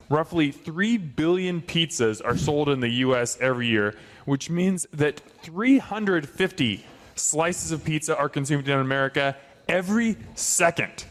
roughly 3 billion pizzas are sold in the U.S. every year, which means that 350 slices of pizza are consumed in America every second.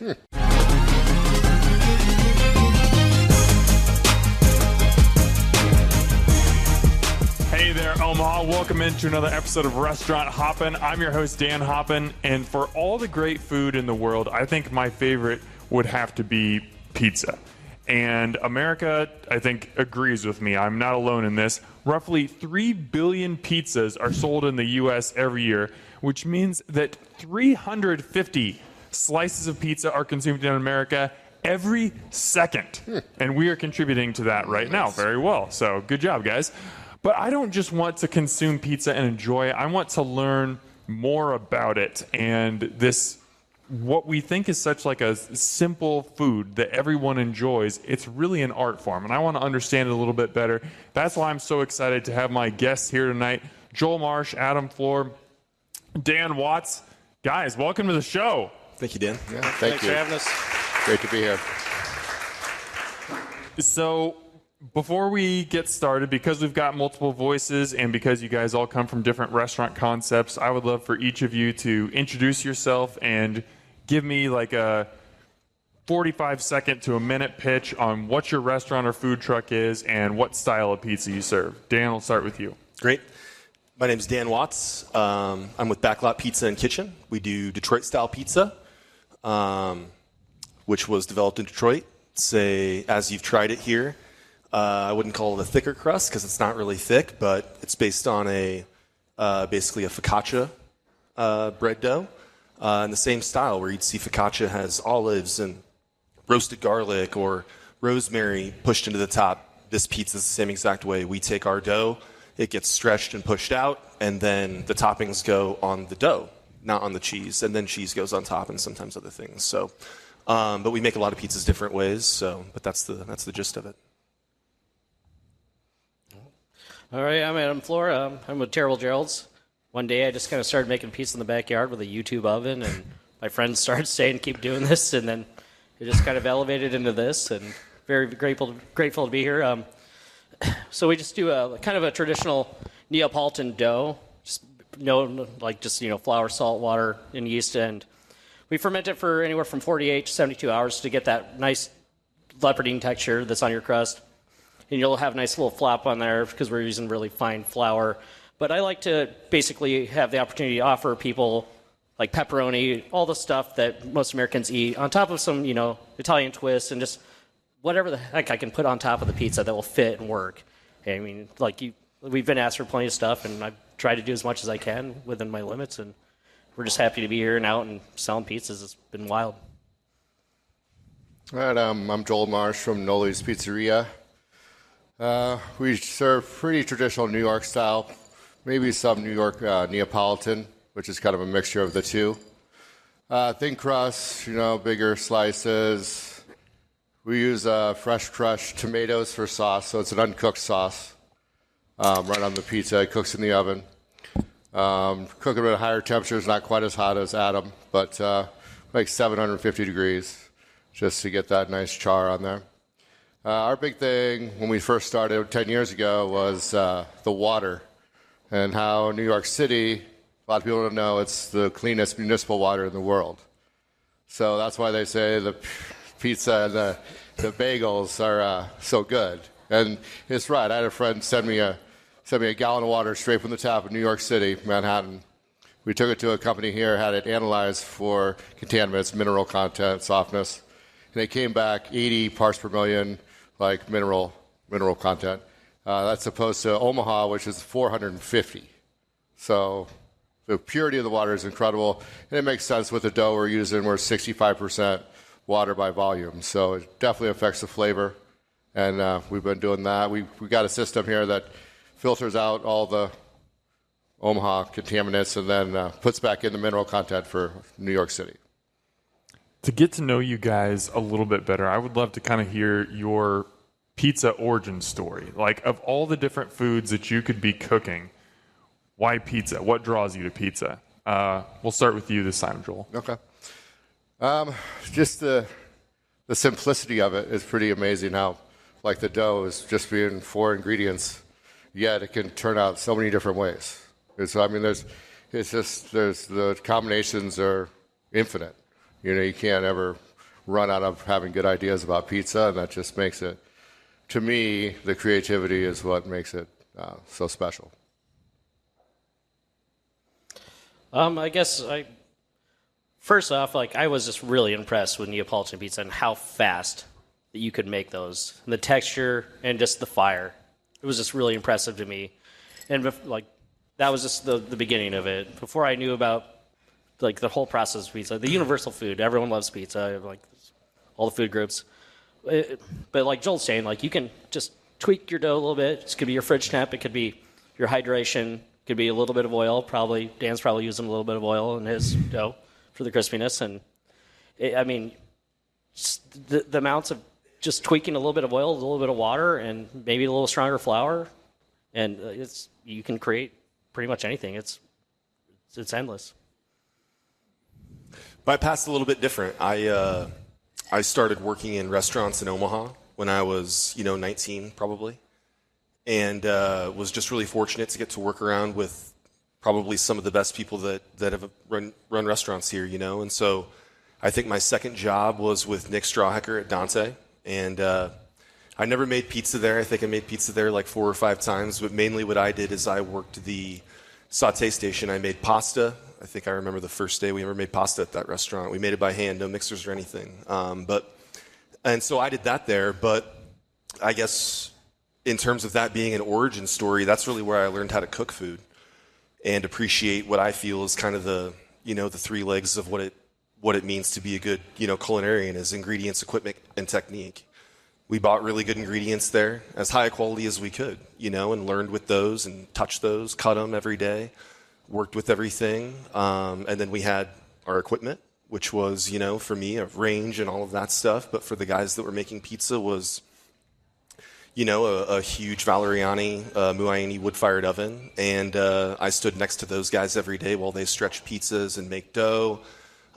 Hey there, Omaha. Welcome into another episode of Restaurant Hoppen. I'm your host, Dan Hoppen, and for all the great food in the world, I think my favorite would have to be pizza. And America, I think, agrees with me. I'm not alone in this. Roughly 3 billion pizzas are sold in the U.S. every year, which means that 350 slices of pizza are consumed in America every second. And we are contributing to that right now very well. So good job, guys. But I don't just want to consume pizza and enjoy it. I want to learn more about it. And this, what we think is such like a simple food that everyone enjoys, it's really an art form. And I want to understand it a little bit better. That's why I'm so excited to have my guests here tonight. Joel Marsh, Flohr, Dan Watts. Guys, welcome to the show. Thank you, Dan. Yeah, Thanks for having us. Great to be here. So before we get started, because we've got multiple voices and because you guys all come from different restaurant concepts, I would love for each of you to introduce yourself and give me like a 45-second to a minute pitch on what your restaurant or food truck is and what style of pizza you serve. Dan, we'll start with you. Great. My name is Dan Watts. I'm with Backlot Pizza Kitchen. We do Detroit-style pizza, which was developed in Detroit. Say, as you've tried it here, I wouldn't call it a thicker crust because it's not really thick, but it's based on basically a focaccia bread dough. In the same style where you'd see focaccia has olives and roasted garlic or rosemary pushed into the top. This pizza is the same exact way. We take our dough, it gets stretched and pushed out, and then the toppings go on the dough, not on the cheese, and then cheese goes on top and sometimes other things. So, but we make a lot of pizzas different ways. So, but that's the gist of it. All right, I'm Flohr. I'm with Gerald's. One day I just kind of started making pizza in the backyard with a YouTube oven, and my friends started saying, keep doing this, and then it just kind of elevated into this, and very grateful to be here. So we just do a kind of a traditional Neapolitan dough, just flour, salt, water, and yeast, and we ferment it for anywhere from 48 to 72 hours to get that nice leopardine texture that's on your crust. And you'll have a nice little flap on there because we're using really fine flour. But I like to basically have the opportunity to offer people like pepperoni, all the stuff that most Americans eat, on top of some, Italian twists and just whatever the heck I can put on top of the pizza that will fit and work. I mean, we've been asked for plenty of stuff, and I've tried to do as much as I can within my limits, and we're just happy to be here and out and selling pizzas. It's been wild. All right, I'm Joel Marsh from Noli's Pizzeria. We serve pretty traditional New York style. Maybe some New York Neapolitan, which is kind of a mixture of the two. Thin crust, bigger slices. We use fresh crushed tomatoes for sauce, so it's an uncooked sauce. Right on the pizza, it cooks in the oven. Cook it at a higher temperatures, not quite as hot as Adam, but like 750 degrees, just to get that nice char on there. Our big thing when we first started 10 years ago was the water. And how New York City, a lot of people don't know, it's the cleanest municipal water in the world. So that's why they say the pizza and the bagels are so good. And it's right. I had a friend send me a gallon of water straight from the tap in New York City, Manhattan. We took it to a company here, had it analyzed for contaminants, mineral content, softness. And it came back 80 parts per million, like mineral content. That's opposed to Omaha, which is 450. So the purity of the water is incredible. And it makes sense with the dough we're using. We're 65% water by volume. So it definitely affects the flavor. And we've been doing that. We got a system here that filters out all the Omaha contaminants and then puts back in the mineral content for New York City. To get to know you guys a little bit better, I would love to kind of hear your pizza origin story. Like, of all the different foods that you could be cooking, why pizza? What draws you to pizza? We'll start with you this time, Joel. Okay. Just the simplicity of it is pretty amazing. How like the dough is just being 4 ingredients, yet it can turn out so many different ways. So I mean, there's the combinations are infinite. You can't ever run out of having good ideas about pizza, and that just makes it, to me, the creativity is what makes it so special. I guess first off, I was just really impressed with Neapolitan pizza and how fast that you could make those, and the texture and just the fire. It was just really impressive to me, and that was just the beginning of it. Before I knew about the whole process of pizza, the universal food. Everyone loves pizza, all the food groups. But like Joel's saying, you can just tweak your dough a little bit. This could be your fridge temp. It could be your hydration. It could be a little bit of oil. Dan's probably using a little bit of oil in his dough for the crispiness. And the amounts of just tweaking a little bit of oil, a little bit of water, and maybe a little stronger flour, and you can create pretty much anything. It's endless. My past a little bit different. I started working in restaurants in Omaha when I was 19 probably, and was just really fortunate to get to work around with probably some of the best people that have run restaurants here. And so I think my second job was with Nick Strawhecker at Dante, and I never made pizza there. I think I made pizza there 4 or 5 times, but mainly what I did is I worked the saute station. I made pasta. I think I remember the first day we ever made pasta at that restaurant. We made it by hand, no mixers or anything. And so I did that there, but I guess in terms of that being an origin story, that's really where I learned how to cook food and appreciate what I feel is kind of the 3 legs of what it means to be a good, culinarian is ingredients, equipment, and technique. We bought really good ingredients there, as high a quality as we could, and learned with those and touched those, cut them every day. Worked with everything, and then we had our equipment, which was, for me, a range and all of that stuff. But for the guys that were making pizza was, a huge Valeriani Muayeni wood-fired oven. And I stood next to those guys every day while they stretched pizzas and make dough.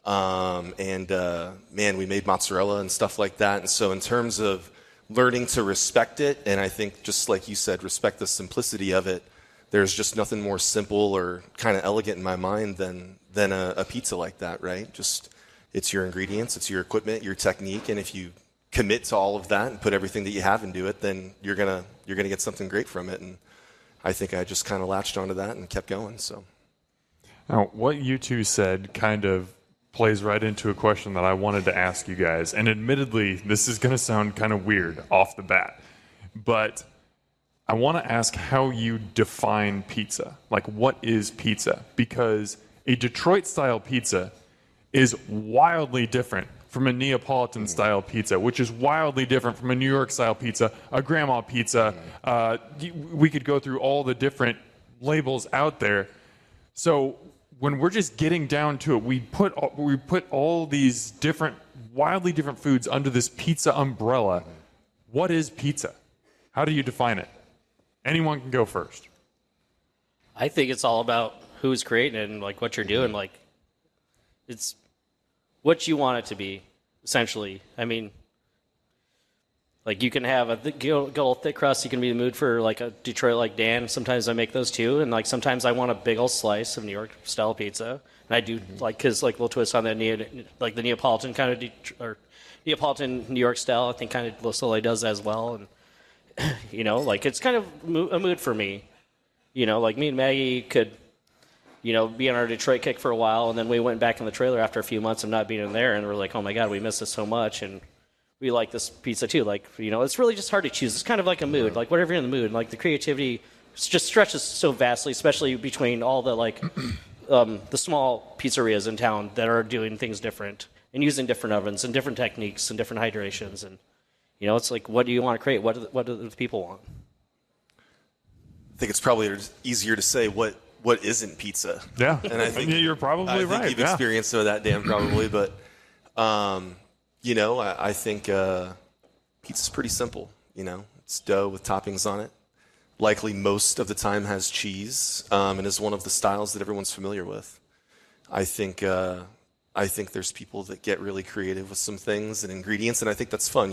Man, we made mozzarella and stuff like that. And so in terms of learning to respect it, and I think just like you said, respect the simplicity of it, there's just nothing more simple or kind of elegant in my mind than a pizza like that, right? Just it's your ingredients, it's your equipment, your technique, and if you commit to all of that and put everything that you have into it, then you're gonna get something great from it. And I think I just kind of latched onto that and kept going. So now, what you two said kind of plays right into a question that I wanted to ask you guys. And admittedly, this is going to sound kind of weird off the bat, but I want to ask how you define pizza. What is pizza? Because a Detroit-style pizza is wildly different from a Neapolitan-style pizza, which is wildly different from a New York-style pizza, a grandma pizza. We could go through all the different labels out there. So when we're just getting down to it, we put all these wildly different foods under this pizza umbrella. What is pizza? How do you define it? Anyone can go first. I think it's all about who's creating it and what you're doing. It's what you want it to be, essentially. I mean, you can have a good old thick crust. You can be in the mood for a Detroit like Dan. Sometimes I make those too, and sometimes I want a big old slice of New York style pizza. And I do because little twist on that the Neapolitan kind of or Neapolitan New York style. I think kind of Lo Sole does that as well, and it's kind of a mood for me. Me and Maggie could, be on our Detroit kick for a while, and then we went back in the trailer after a few months of not being in there, and we're like, oh my God, we miss this so much, and we like this pizza too. It's really just hard to choose. It's kind of like a mood, whatever you're in the mood. The creativity just stretches so vastly, especially between all the the small pizzerias in town that are doing things different and using different ovens and different techniques and different hydrations and. It's what do you want to create? What do the people want? I think it's probably easier to say what isn't pizza. Yeah, and I think you're probably right. You've experienced some of that, Dan, probably. But I think pizza's pretty simple. It's dough with toppings on it. Likely most of the time has cheese, and is one of the styles that everyone's familiar with. I think there's people that get really creative with some things and ingredients, and I think that's fun.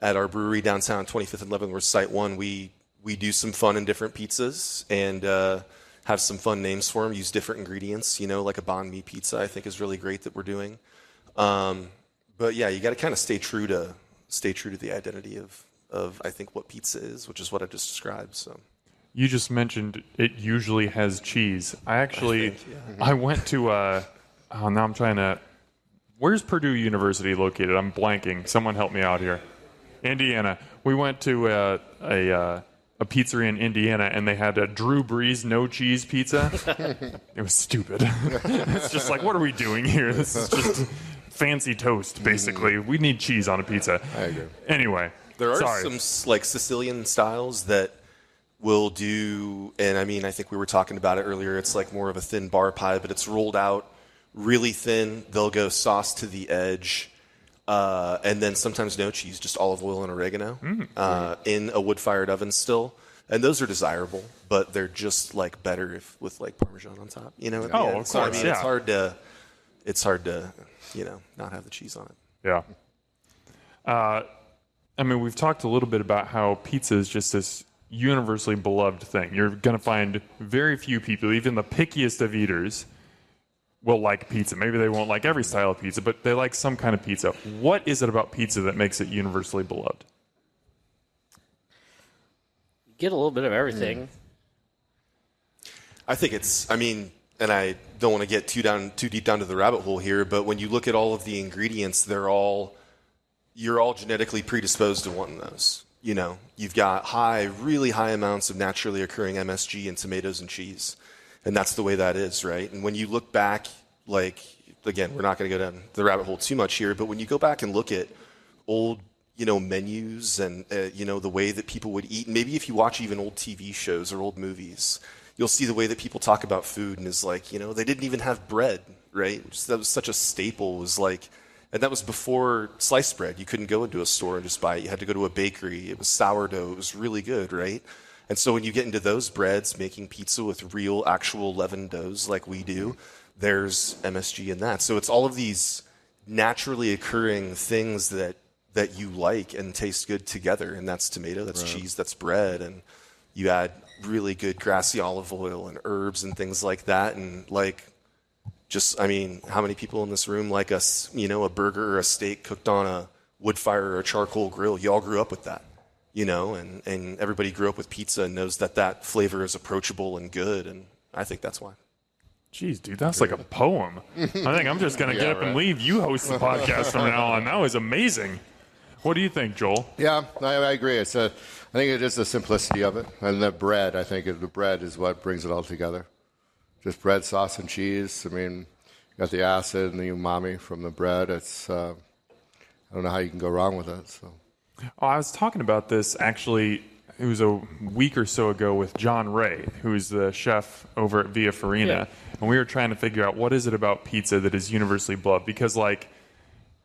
at our brewery downtown, 25th and Leavenworth, Site 1, we do some fun and different pizzas and have some fun names for them, use different ingredients, like a banh mi pizza I think is really great that we're doing. But yeah, you got to kind of stay true to the identity of I think what pizza is, which is what I just described. So You just mentioned it usually has cheese. I went to now I'm trying to. Where's Purdue University located? I'm blanking. Someone help me out here. Indiana. We went to a pizzeria in Indiana, and they had a Drew Brees no cheese pizza. It was stupid. It's just like, what are we doing here? This is just fancy toast, basically. We need cheese on a pizza. I agree. Anyway, there are sorry. some like Sicilian styles that will do, and I mean, I think we were talking about it earlier. It's like more of a thin bar pie, but it's rolled out really thin. They'll go sauce to the edge. And then sometimes no cheese, just olive oil and oregano in a wood-fired oven still. And those are desirable, but they're just like better with like Parmesan on top. At the end. Of course, so, I mean, yeah. it's hard to not have the cheese on it. Yeah. I mean, we've talked a little bit about how pizza is just this universally beloved thing. You're going to find very few people, even the pickiest of eaters, will like pizza. Maybe they won't like every style of pizza, but they like some kind of pizza. What is it about pizza that makes it universally beloved? You get a little bit of everything. I think and I don't want to get too deep down to the rabbit hole here, but when you look at all of the ingredients, you're all genetically predisposed to wanting those. You've got really high amounts of naturally occurring MSG in tomatoes and cheese. And that's the way that is, right? And when you look back, like, again, we're not going to go down the rabbit hole too much here, but when you go back and look at old, menus and, the way that people would eat, maybe if you watch even old TV shows or old movies, you'll see the way that people talk about food and is like, they didn't even have bread, right? That was such a staple. It was like, and that was before sliced bread. You couldn't go into a store and just buy it. You had to go to a bakery. It was sourdough. It was really good, right? And so when you get into those breads, making pizza with real, actual leavened doughs like we do, there's MSG in that. So it's all of these naturally occurring things that you like and taste good together. And that's tomato, that's cheese, that's bread. And you add really good grassy olive oil and herbs and things like that. And how many people in this room like a burger or a steak cooked on a wood fire or a charcoal grill? You all grew up with that. And everybody grew up with pizza and knows that flavor is approachable and good, and I think that's why. Jeez, dude, that's like a poem. I think I'm just going to get up and leave. You host the podcast from now on. That was amazing. What do you think, Joel? Yeah, I agree. I think it is the simplicity of it. And the bread, I think the bread is what brings it all together. Just bread, sauce, and cheese. I mean, you got the acid and the umami from the bread. It's I don't know how you can go wrong with it, so. Oh, I was talking about this, actually, it was a week or so ago with John Ray, who's the chef over at Via Farina, and we were trying to figure out what is it about pizza that is universally beloved, because, like,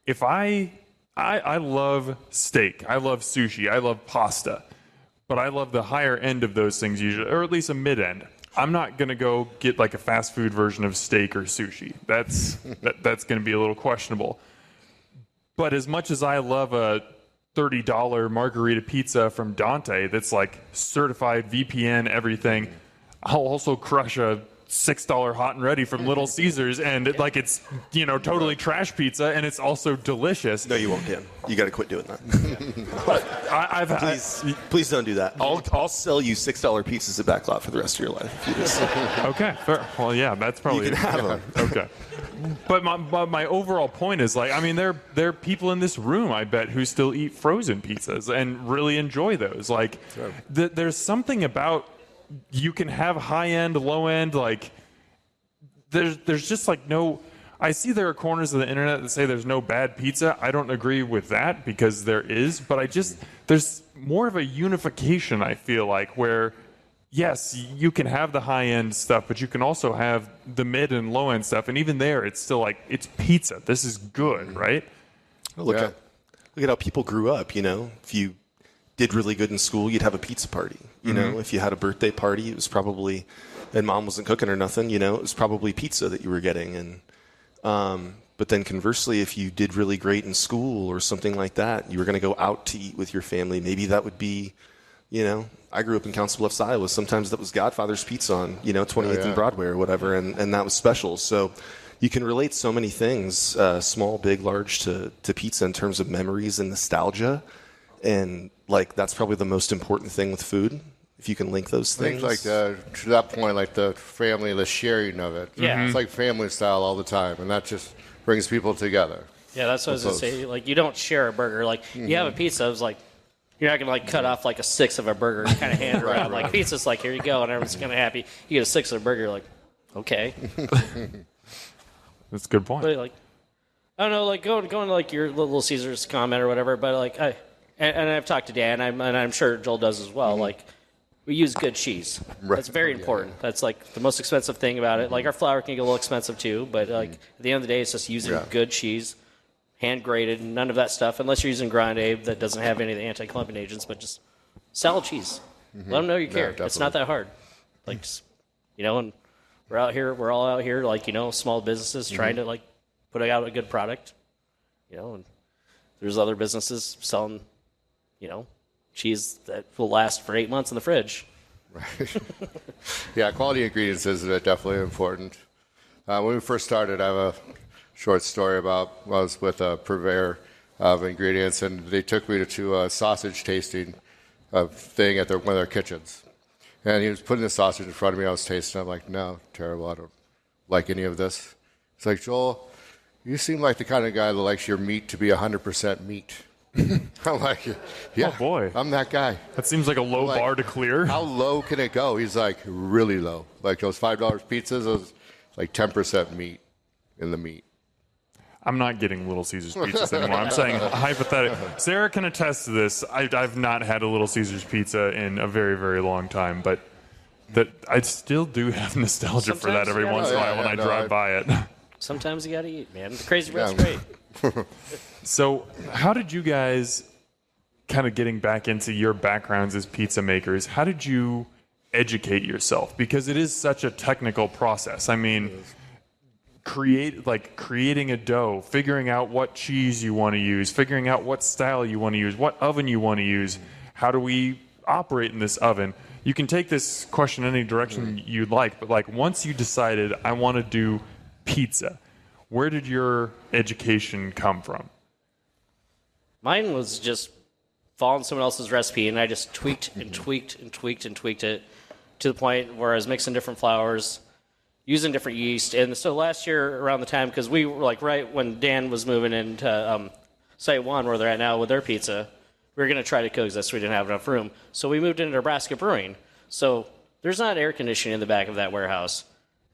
if I love steak, I love sushi, I love pasta, but I love the higher end of those things usually, or at least a mid-end. I'm not going to go get, like, a fast food version of steak or sushi. That's going to be a little questionable. But as much as I love a $30 margarita pizza from Dante that's like certified VPN everything, I'll also crush a $6 hot and ready from Little Caesars, and it's totally trash pizza, and it's also delicious. No, you won't, Dan. You got to quit doing that. Please don't do that. I'll sell you $6 pizzas at Backlot for the rest of your life. If you just... Okay, fair. Well, yeah, that's probably you can have them. Okay. But my overall point is, like, I mean, there are people in this room, I bet, who still eat frozen pizzas and really enjoy those. Like, there's something about, you can have high end, low end, like, there's just like no. I see there are corners of the internet that say there's no bad pizza. I don't agree with that, because there is, but there's more of a unification, I feel like, where yes, you can have the high-end stuff, but you can also have the mid and low-end stuff, and even there, it's still like, it's pizza. This is good, right? Look at how people grew up, If you did really good in school, you'd have a pizza party. If you had a birthday party, it was probably, and mom wasn't cooking or nothing, it was probably pizza that you were getting. And But then conversely, if you did really great in school or something like that, you were going to go out to eat with your family. Maybe that would be, I grew up in Council Bluffs, Iowa. Sometimes that was Godfather's Pizza on, 28th and Broadway or whatever, and that was special. So you can relate so many things, small, big, large, to pizza in terms of memories and nostalgia. And, that's probably the most important thing with food, if you can link those things. I think, to that point, the family, the sharing of it. Yeah. It's like family style all the time, and that just brings people together. Yeah, that's what I was going to say. You don't share a burger. You have a pizza, it was you're not going to cut off a sixth of a burger and kind of hand it around. Right. Pizza's here you go, and everyone's kind of happy. You get a sixth of a burger, you're okay. That's a good point. But I don't know, going to your Little Caesars comment or whatever, but and I've talked to Dan, and I'm sure Joel does as well. We use good cheese. Right. That's very important. That's the most expensive thing about it. Our flour can get a little expensive too, but at the end of the day, it's just using good cheese, hand grated, none of that stuff, unless you're using grande that doesn't have any of the anti-clumping agents, but just solid cheese. Let them know you care. Yeah, it's not that hard. And we're all out here, small businesses trying to put out a good product, and there's other businesses selling, cheese that will last for 8 months in the fridge. Right. Yeah, quality ingredients is definitely important. When we first started, I have a short story about I was with a purveyor of ingredients, and they took me to a sausage tasting thing at one of their kitchens. And he was putting the sausage in front of me. I was tasting. I'm like, no, terrible. I don't like any of this. He's like, Joel, you seem like the kind of guy that likes your meat to be 100% meat. I'm like, yeah, Oh, boy. I'm that guy. That seems like a low bar to clear. How low can it go? He's like, really low. Those $5 pizzas, those 10% meat in the meat. I'm not getting Little Caesars pizzas anymore. I'm saying hypothetically. Sarah can attest to this. I've not had a Little Caesars pizza in a very, very long time, but that I still do have nostalgia for that Sometimes every you once in a gotta- while when I drive by it. Sometimes you got to eat, man. The crazy bread's great. So how did you guys, kind of getting back into your backgrounds as pizza makers, how did you educate yourself? Because it is such a technical process. I mean, creating a dough, figuring out what cheese you want to use, figuring out what style you want to use, what oven you want to use, how do we operate in this oven? You can take this question any direction you'd like, but once you decided I want to do pizza, where did your education come from? Mine was just following someone else's recipe, and I just tweaked and tweaked and tweaked and tweaked it to the point where I was mixing different flours, using different yeast. And so last year around the time, because we were right when Dan was moving into Site 1, where they're at now with their pizza, we were going to try to coexist. We didn't have enough room. So we moved into Nebraska Brewing. So there's not air conditioning in the back of that warehouse.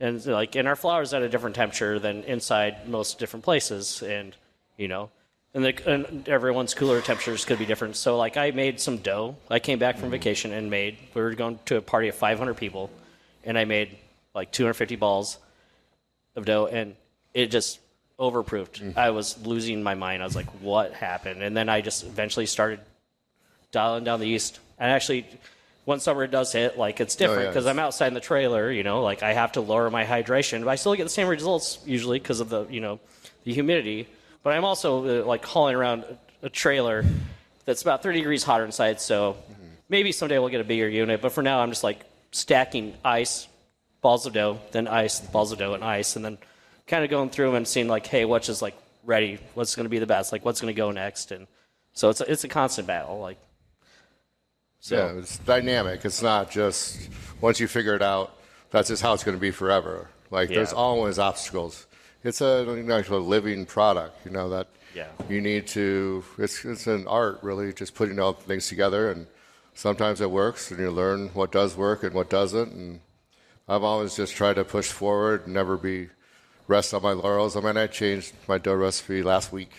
And and our flour's at a different temperature than inside most different places. And, and everyone's cooler temperatures could be different. So I made some dough. I came back from vacation and we were going to a party of 500 people. And I made 250 balls of dough, and it just overproofed. I was losing my mind. I was like, what happened? And then I just eventually started dialing down the yeast. And actually, one summer it does hit, it's different because I'm outside in the trailer, I have to lower my hydration. But I still get the same results usually because of the, the humidity. But I'm also hauling around a trailer that's about 30 degrees hotter inside, so maybe someday we'll get a bigger unit. But for now, I'm just stacking ice, balls of dough, then ice, balls of dough, and ice, and then kind of going through them and seeing hey, what's just ready, what's going to be the best, what's going to go next, and so it's a constant battle, So. Yeah, it's dynamic. It's not just once you figure it out, that's just how it's going to be forever. There's always obstacles. It's a living product, that you need to. It's an art, really, just putting all things together, and sometimes it works, and you learn what does work and what doesn't, and I've always just tried to push forward, never rest on my laurels. I changed my dough recipe last week.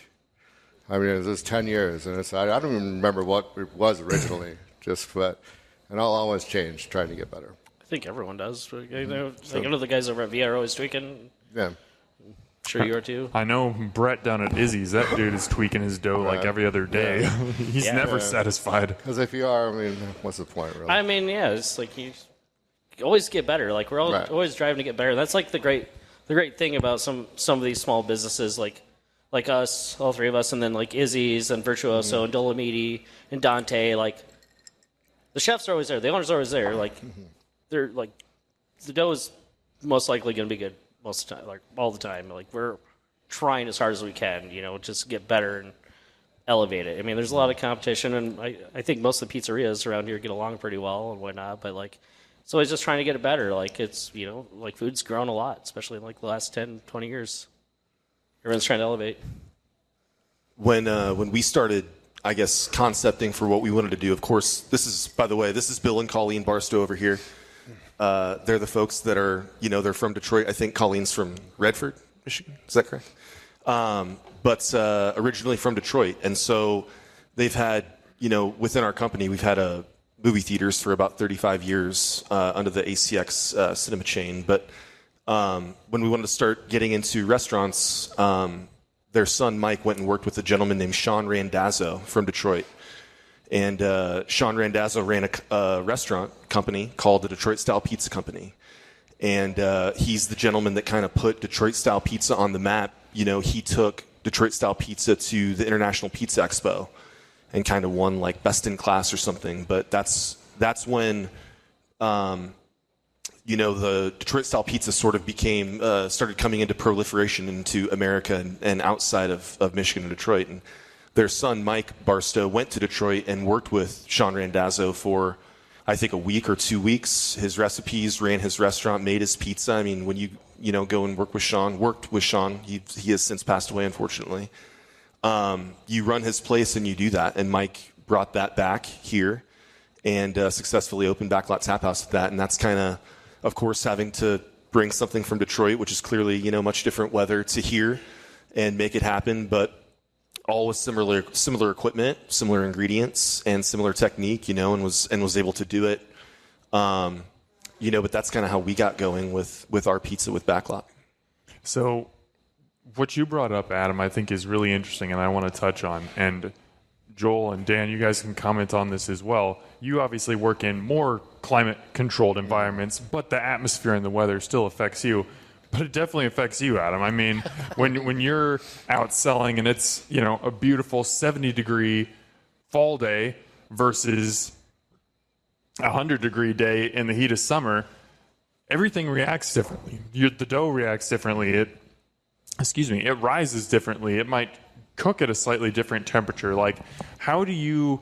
It was 10 years, and I don't even remember what it was originally. And I'll always change, trying to get better. I think everyone does. I know the guys over at VIA are always tweaking. Yeah. I'm sure you are too. I know Brett down at Izzy's. That dude is tweaking his dough every other day. Yeah. He's never satisfied. Because if you are, what's the point, really? It's you always get better. We're always driving to get better. That's the great the great thing about some of these small businesses like us, all three of us, and then like Izzy's and Virtuoso and Dolomiti and Dante, like the chefs are always there, the owners are always there. Like they're like the dough is most likely going to be good most of the time, like all the time. Like we're trying as hard as we can, just get better and elevate it. I mean, there's a lot of competition, and I think most of the pizzerias around here get along pretty well and whatnot. But like, it's always just trying to get it better. Like it's like food's grown a lot, especially in like the last 10, 20 years. Everyone's trying to elevate. When we started, I guess, concepting for what we wanted to do, of course, this is Bill and Colleen Barstow over here. They're the folks that are, they're from Detroit. I think Colleen's from Redford, Michigan. Is that correct? But originally from Detroit. And so they've had, within our company, we've had movie theaters for about 35 years under the ACX cinema chain. But when we wanted to start getting into restaurants, their son Mike went and worked with a gentleman named Sean Randazzo from Detroit. And Sean Randazzo ran a restaurant company called the Detroit Style Pizza Company. And he's the gentleman that kind of put Detroit Style Pizza on the map. He took Detroit Style Pizza to the International Pizza Expo and kind of won like best in class or something. But that's when the Detroit Style Pizza sort of started coming into proliferation into America and outside of Michigan and Detroit. And their son Mike Barstow went to Detroit and worked with Sean Randazzo for I think a week or 2 weeks. His recipes, ran his restaurant, made his pizza. I mean, when you go and worked with Sean, he has since passed away, unfortunately. You run his place and you do that. And Mike brought that back here and successfully opened Backlot Tap House with that. And that's kind of course, having to bring something from Detroit, which is clearly, much different weather, to here and make it happen. But all with similar equipment, similar ingredients, and similar technique, and was able to do it. But that's kind of how we got going with our pizza with Backlot. So what you brought up, Adam, I think is really interesting, and I want to touch on. And Joel and Dan, you guys can comment on this as well. You obviously work in more climate-controlled environments, but the atmosphere and the weather still affects you. But it definitely affects you, Adam. I mean, when you're out selling and it's, a beautiful 70-degree fall day versus a 100-degree day in the heat of summer, everything reacts differently. The dough reacts differently. It rises differently. It might cook at a slightly different temperature. Like, how do you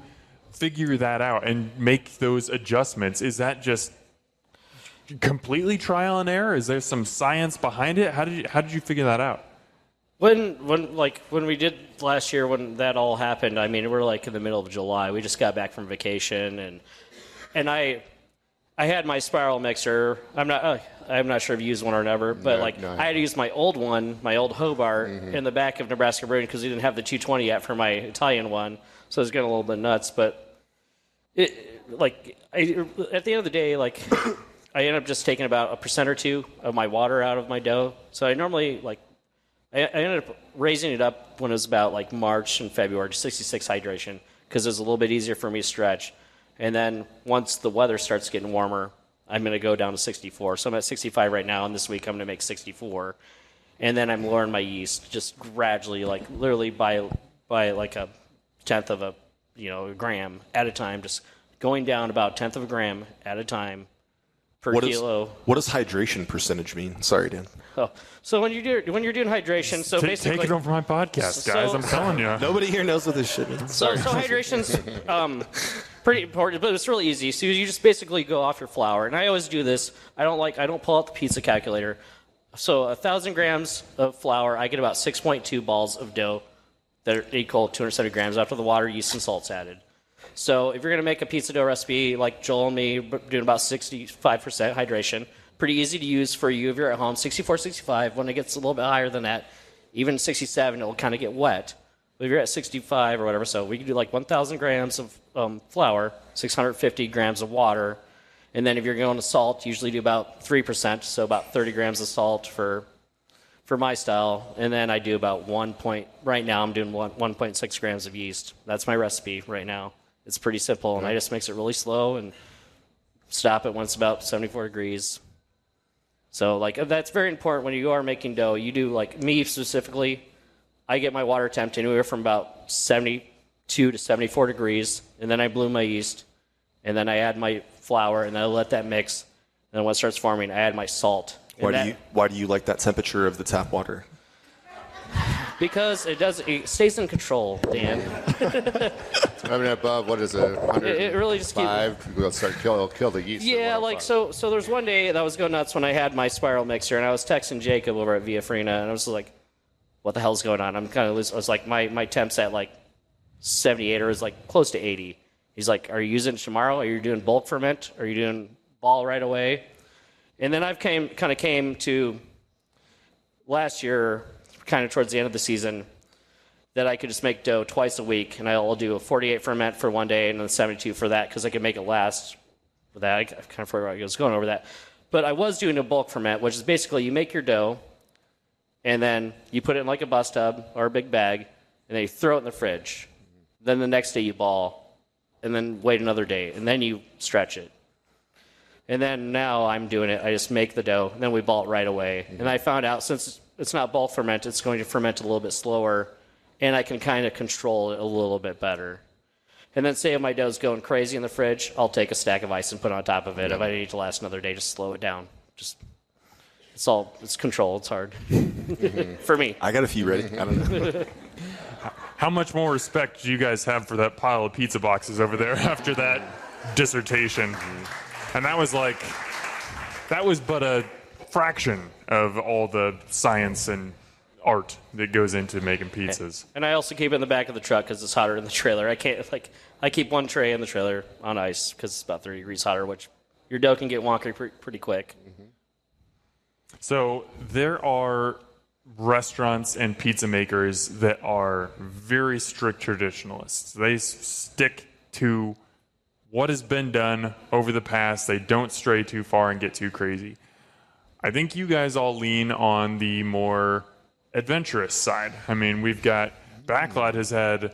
figure that out and make those adjustments? Is that just completely trial and error? Is there some science behind it? How did you figure that out? When we did last year, when that all happened, I mean, we're like in the middle of July. We just got back from vacation, and I had my spiral mixer. I'm not sure if you used one or never, but I had to use my old one, my old Hobart, in the back of Nebraska Brewing because we didn't have the 220 yet for my Italian one, so it was getting a little bit nuts. But at the end of the day, I ended up just taking about 1% or 2% of my water out of my dough. So I normally, I ended up raising it up when it was about March and February to 66 hydration because it was a little bit easier for me to stretch. And then once the weather starts getting warmer, I'm going to go down to 64. So I'm at 65 right now, and this week I'm going to make 64. And then I'm lowering my yeast just gradually, literally by a tenth of a gram at a time, just going down about a tenth of a gram at a time. Per kilo. What does hydration percentage mean? Sorry, Dan. Oh, so when you're doing hydration, so basically take it over my podcast, guys. I'm telling you. Nobody here knows what this shit means. So hydration's pretty important, but it's really easy. So you just basically go off your flour, and I always do this. I don't pull out the pizza calculator. So 1,000 grams of flour, I get about 6.2 balls of dough that are equal to 270 grams after the water, yeast, and salt's added. So if you're going to make a pizza dough recipe like Joel and me, doing about 65% hydration, pretty easy to use for you if you're at home, 64, 65. When it gets a little bit higher than that, even 67, it'll kind of get wet. But if you're at 65 or whatever, so we can do 1,000 grams of flour, 650 grams of water, and then if you're going to salt, usually do about 3%, so about 30 grams of salt for my style, and then I do about right now I'm doing 1.6 grams of yeast. That's my recipe right now. It's pretty simple, and I just mix it really slow and stop it when it's about 74 degrees. So like that's very important when you are making dough. You do like me specifically. I get my water temp anywhere from about 72 to 74 degrees, and then I bloom my yeast, and then I add my flour, and then I let that mix. And then when it starts forming, I add my salt. Why do you like that temperature of the tap water? Because it stays in control, Dan. I mean, above, what is it, 105? It really just We'll start kill the yeast. Yeah, like, so there's one day that I was going nuts when I had my spiral mixer, and I was texting Jacob over at Via Farina, and I was like, what the hell's going on? I'm kind of loose. I was like, my temp's at like 78, or is like close to 80. He's like, are you using it tomorrow? Are you doing bulk ferment? Are you doing ball right away? And then I've came to last year, kind of towards the end of the season, that I could just make dough twice a week, and I'll do a 48 ferment for one day and then 72 for that, because I can make it last with that. I kind of forgot I was going over that. But I was doing a bulk ferment, which is basically you make your dough, and then you put it in like a bus tub or a big bag, and then you throw it in the fridge. Then the next day you ball, and then wait another day, and then you stretch it. And then now I'm doing it. I just make the dough, and then we ball it right away. And I found out since it's not bulk ferment, it's going to ferment a little bit slower, and I can kind of control it a little bit better. And then say if my dough's going crazy in the fridge, I'll take a stack of ice and put it on top of it. If I need to last another day, just slow it down. It's control. It's hard. For me. I got a few ready. I don't know. How much more respect do you guys have for that pile of pizza boxes over there after that dissertation? And that was but a fraction of all the science and art that goes into making pizzas. And I also keep it in the back of the truck because it's hotter in the trailer. I keep one tray in the trailer on ice because it's about 30 degrees hotter, which your dough can get wonky pretty quick. Mm-hmm. So there are restaurants and pizza makers that are very strict traditionalists. They stick to what has been done over the past. They don't stray too far and get too crazy. I think you guys all lean on the more adventurous side. I mean, we've got Backlot has had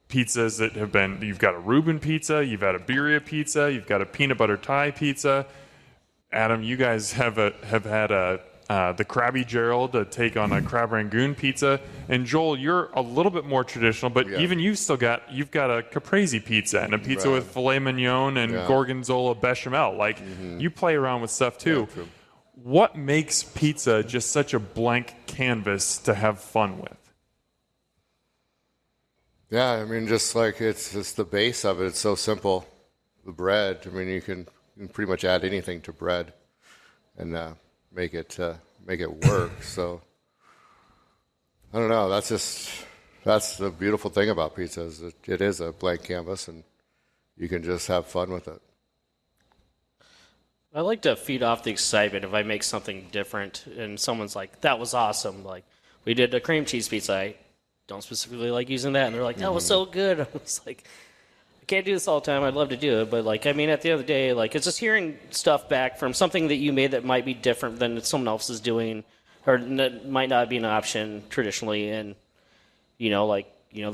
pizzas that have been, you've got a Reuben pizza, you've had a birria pizza, you've got a peanut butter Thai pizza. Adam, you guys have had the Krabby Gerald, a take on a crab rangoon pizza. And Joel, you're a little bit more traditional, but even you've got a caprese pizza and a pizza with filet mignon and gorgonzola bechamel. Like, you play around with stuff too. Yeah, what makes pizza just such a blank canvas to have fun with? Yeah, I mean, just like it's just the base of it. It's so simple. The bread, I mean, you can pretty much add anything to bread and make it work. So I don't know. That's the beautiful thing about pizza is it is a blank canvas, and you can just have fun with it. I like to feed off the excitement if I make something different and someone's like, that was awesome. Like, we did a cream cheese pizza. I don't specifically like using that. And they're like, that was so good. I was like, I can't do this all the time. I'd love to do it. But, like, I mean, at the end of the day, like, it's just hearing stuff back from something that you made that might be different than someone else is doing or that might not be an option traditionally. And, the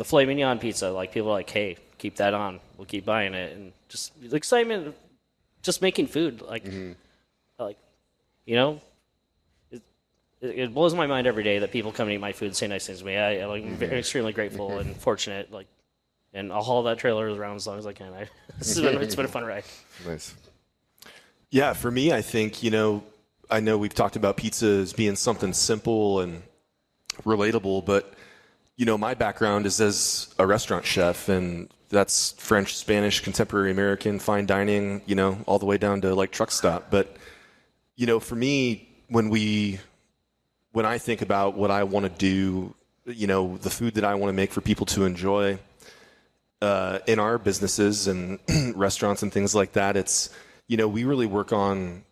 filet mignon pizza, like, people are like, hey, keep that on. We'll keep buying it. And just the excitement just making food, it blows my mind every day that people come and eat my food and say nice things to me. I'm extremely grateful and fortunate, and I'll haul that trailer around as long as I can. It's been a fun ride. Nice. Yeah, for me, I think, I know we've talked about pizza as being something simple and relatable, but, my background is as a restaurant chef, and that's French, Spanish, contemporary American, fine dining, all the way down to like truck stop. But, for me, when I think about what I want to do, the food that I want to make for people to enjoy in our businesses and restaurants and things like that, it's, we really work on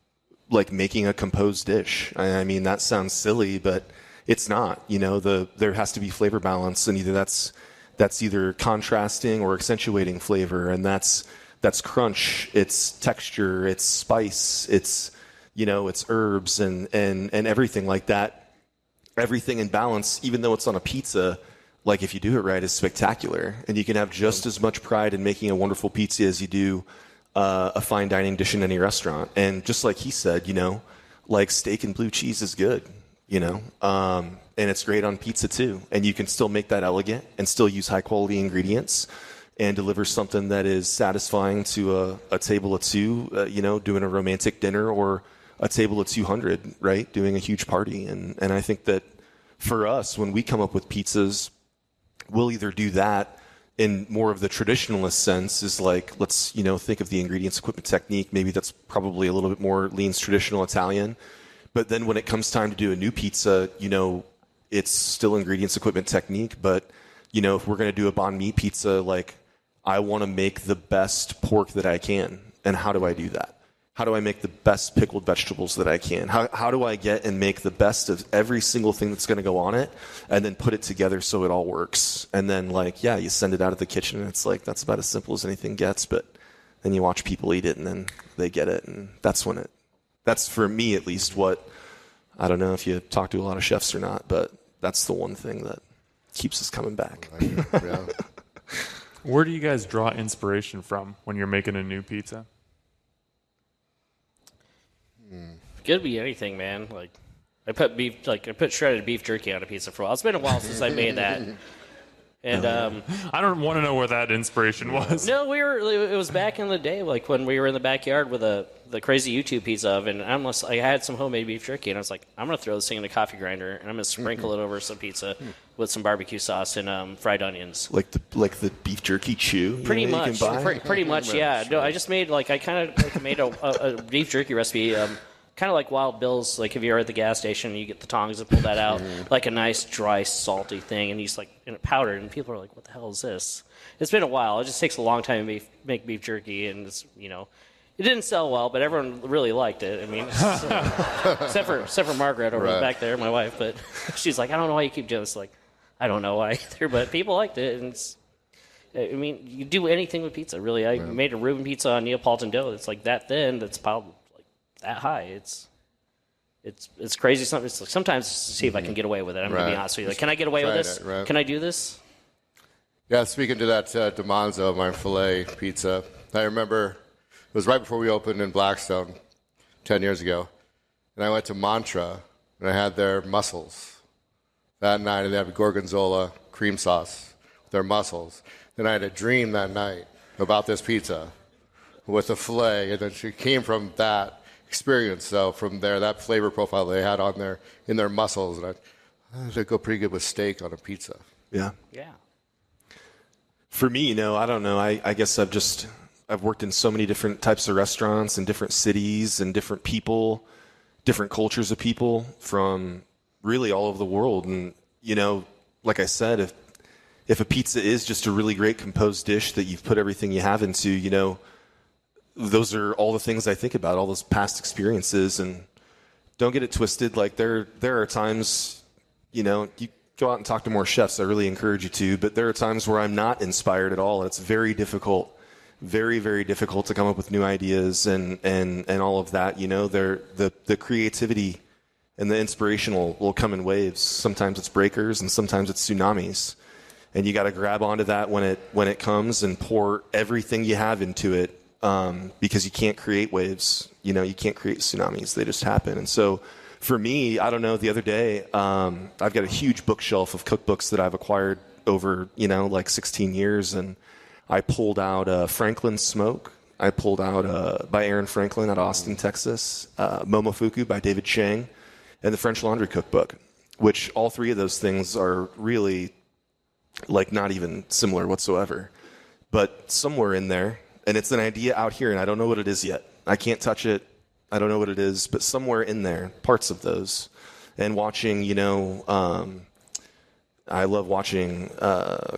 like making a composed dish. I mean, that sounds silly, but it's not. There has to be flavor balance, and either that's either contrasting or accentuating flavor, and that's crunch, it's texture, it's spice, it's it's herbs and everything like that. Everything in balance, even though it's on a pizza, like if you do it right, is spectacular, and you can have just as much pride in making a wonderful pizza as you do a fine dining dish in any restaurant. And just like he said, like steak and blue cheese is good, and it's great on pizza too. And you can still make that elegant and still use high quality ingredients and deliver something that is satisfying to a table of two, doing a romantic dinner, or a table of 200, right? Doing a huge party. And I think that for us, when we come up with pizzas, we'll either do that in more of the traditionalist sense, is like, let's, think of the ingredients, equipment, technique. Maybe that's probably a little bit more leans traditional Italian. But then when it comes time to do a new pizza, it's still ingredients, equipment, technique. But, if we're going to do a banh mi pizza, like, I want to make the best pork that I can. And how do I do that? How do I make the best pickled vegetables that I can? How do I get and make the best of every single thing that's going to go on it, and then put it together so it all works? And then, you send it out of the kitchen, and it's like, that's about as simple as anything gets. But then you watch people eat it, and then they get it. And that's for me at least what, I don't know if you talk to a lot of chefs or not, but that's the one thing that keeps us coming back. Yeah. Where do you guys draw inspiration from when you're making a new pizza? Could be anything, man. Like, I put shredded beef jerky on a pizza for a while. It's been a while since I made that. And I don't want to know where that inspiration was. no, it was back in the day, like when we were in the backyard with the crazy YouTube pizza oven. I had some homemade beef jerky, and I was like, I'm gonna throw this thing in a coffee grinder, and I'm gonna sprinkle it over some pizza with some barbecue sauce and fried onions. Like the beef jerky chew. Pretty you much, can buy? pretty much, yeah. No, I just made made a beef jerky recipe. Kind of like Wild Bill's, like if you're at the gas station and you get the tongs and pull that out, like a nice, dry, salty thing, and you just powdered, and people are like, what the hell is this? It's been a while. It just takes a long time to make beef jerky, and it's, it didn't sell well, but everyone really liked it. I mean, except for Margaret over back there, my wife, but she's like, I don't know why you keep doing this. Like, I don't know why either, but people liked it, and you do anything with pizza, really. I made a Reuben pizza on Neapolitan dough. It's like that thin, that's piled that high. It's crazy. Sometimes to see if I can get away with it. I'm gonna be honest with you. Like, can I get away with this? Right. Can I do this? Yeah, speaking to that DiManzo, my filet pizza, I remember it was right before we opened in Blackstone 10 years ago, and I went to Mantra, and I had their mussels that night, and they have gorgonzola cream sauce with their mussels. Then I had a dream that night about this pizza with the filet, and then she came from that experience. So from there, that flavor profile they had on there in their mussels, and they go pretty good with steak on a pizza. Yeah. Yeah. For me, I don't know. I guess I've worked in so many different types of restaurants in different cities and different people, different cultures of people from really all over the world. And, like I said, if a pizza is just a really great composed dish that you've put everything you have into, those are all the things I think about, all those past experiences. And don't get it twisted. Like there are times, you go out and talk to more chefs. I really encourage you to. But there are times where I'm not inspired at all. It's very difficult, very, very difficult to come up with new ideas and all of that. The creativity and the inspiration will come in waves. Sometimes it's breakers and sometimes it's tsunamis. And you got to grab onto that when it comes and pour everything you have into it. Because you can't create waves, you can't create tsunamis. They just happen. And so for me, I don't know, the other day, I've got a huge bookshelf of cookbooks that I've acquired over, 16 years. And I pulled out Franklin Smoke. I pulled out by Aaron Franklin out of Austin, Texas, Momofuku by David Chang, and the French Laundry Cookbook, which all three of those things are really not even similar whatsoever. But somewhere in there, and it's an idea out here, and I don't know what it is yet. I can't touch it. I don't know what it is, but somewhere in there, parts of those. And watching, I love watching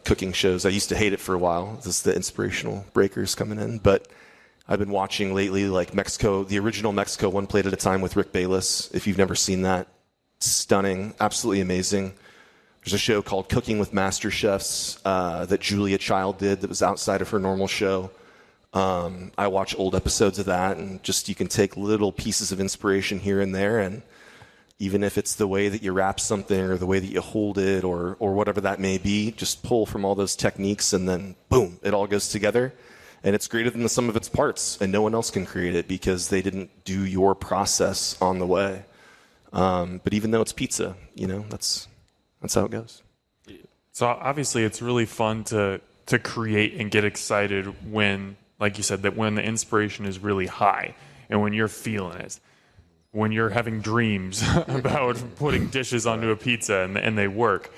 cooking shows. I used to hate it for a while. This is the inspirational breakers coming in. But I've been watching lately, like Mexico, the original Mexico One Plate at a Time with Rick Bayless. If you've never seen that, stunning, absolutely amazing. There's a show called Cooking with Master Chefs that Julia Child did that was outside of her normal show. I watch old episodes of that, and just you can take little pieces of inspiration here and there, and even if it's the way that you wrap something or the way that you hold it or whatever that may be, just pull from all those techniques, and then boom, it all goes together. and it's greater than the sum of its parts, and no one else can create it because they didn't do your process on the way. But even though it's pizza, that's how it goes. So obviously it's really fun to create and get excited when, like you said, that when the inspiration is really high and when you're feeling it, when you're having dreams about putting dishes onto a pizza and they work.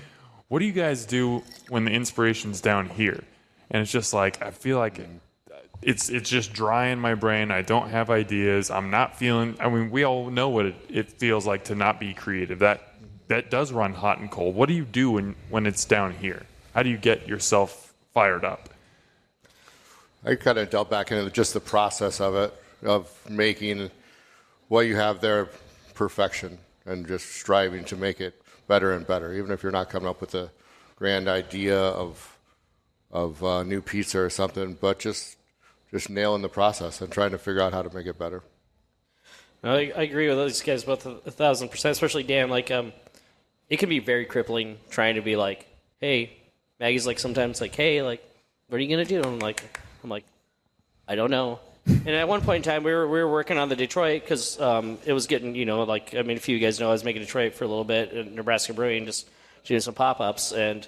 What do you guys do when the inspiration's down here? And it's just like, I feel like it's just dry in my brain. I don't have ideas. I'm not feeling, we all know what it feels like to not be creative. That does run hot and cold. What do you do when it's down here? How do you get yourself fired up? I kind of delve back into just the process of it, of making what you have there perfection and just striving to make it better and better, even if you're not coming up with a grand idea of new pizza or something, but just nailing the process and trying to figure out how to make it better. I agree with those guys both 1,000%, especially Dan. Like, it can be very crippling trying to be like, hey, Maggie's like sometimes like, hey, like, what are you gonna do? And I'm like, I don't know. And at one point in time, we were working on the Detroit because it was getting, a few of you guys know I was making Detroit for a little bit at Nebraska Brewing, just doing some pop-ups. And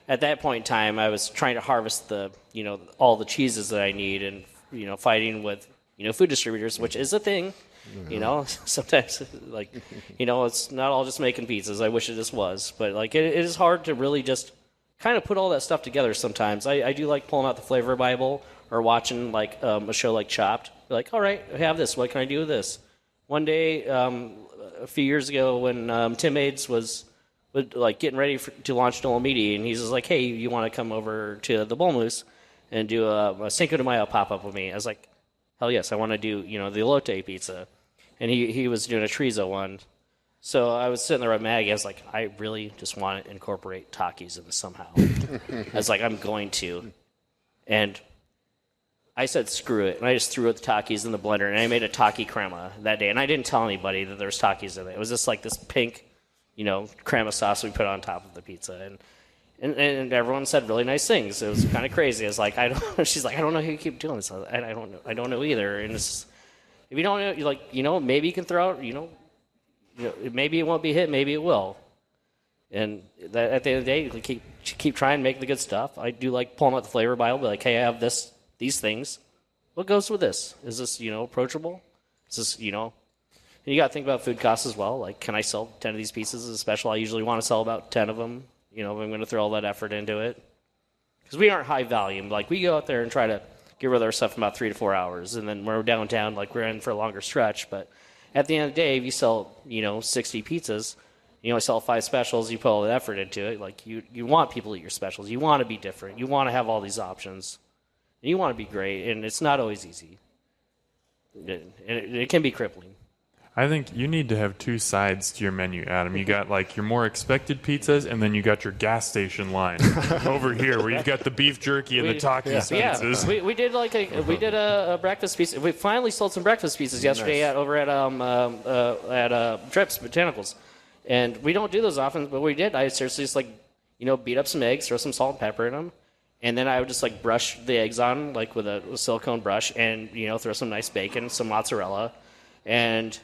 at that point in time, I was trying to harvest all the cheeses that I need and, fighting with, food distributors, which is a thing. Sometimes, it's not all just making pizzas. I wish it just was. But, it is hard to really just kind of put all that stuff together sometimes. I do like pulling out the Flavor Bible or watching, a show like Chopped. Like, all right, I have this. What can I do with this? One day, a few years ago when Tim Aids was getting ready to launch Noli, and he's just like, hey, you want to come over to the Bull Moose and do a Cinco de Mayo pop-up with me? I was like, hell yes, I want to do, the elote pizza. And he was doing a chorizo one. So I was sitting there with Maggie. I was like, I really just want to incorporate Takis in this somehow. I was like, I'm going to. And I said, screw it. And I just threw the Takis in the blender, and I made a Taki crema that day. And I didn't tell anybody that there was Takis in it. It was just like this pink, crema sauce we put on top of the pizza. And everyone said really nice things. It was kind of crazy. I was like, she's like, I don't know how you keep doing this. I don't know. I don't know either. And it's, if you don't know, you're like, maybe you can throw out, maybe it won't be hit, maybe it will. And that, at the end of the day, you keep trying to make the good stuff. I do like pulling out the Flavor Bible, be like, hey, I have these things. What goes with this? Is this, approachable? Is this, and you got to think about food costs as well. Like, can I sell 10 of these pieces as a special? I usually want to sell about 10 of them. If I'm going to throw all that effort into it. Because we aren't high volume. Like, we go out there and try to get rid of our stuff in about 3 to 4 hours. And then we're downtown, we're in for a longer stretch. But at the end of the day, if you sell, 60 pizzas, I sell 5 specials, you put all the effort into it. You want people to eat your specials. You want to be different. You want to have all these options. And you want to be great. And it's not always easy. It can be crippling. I think you need to have 2 sides to your menu, Adam. You got your more expected pizzas, and then you got your gas station line over here, where you've got the beef jerky and the Takis pizzas. We did a breakfast pizza. We finally sold some breakfast pizzas yesterday over at Trips Botanicals, and we don't do those often, but we did. I seriously just beat up some eggs, throw some salt and pepper in them, and then I would just brush the eggs on with a silicone brush, and throw some nice bacon, some mozzarella, and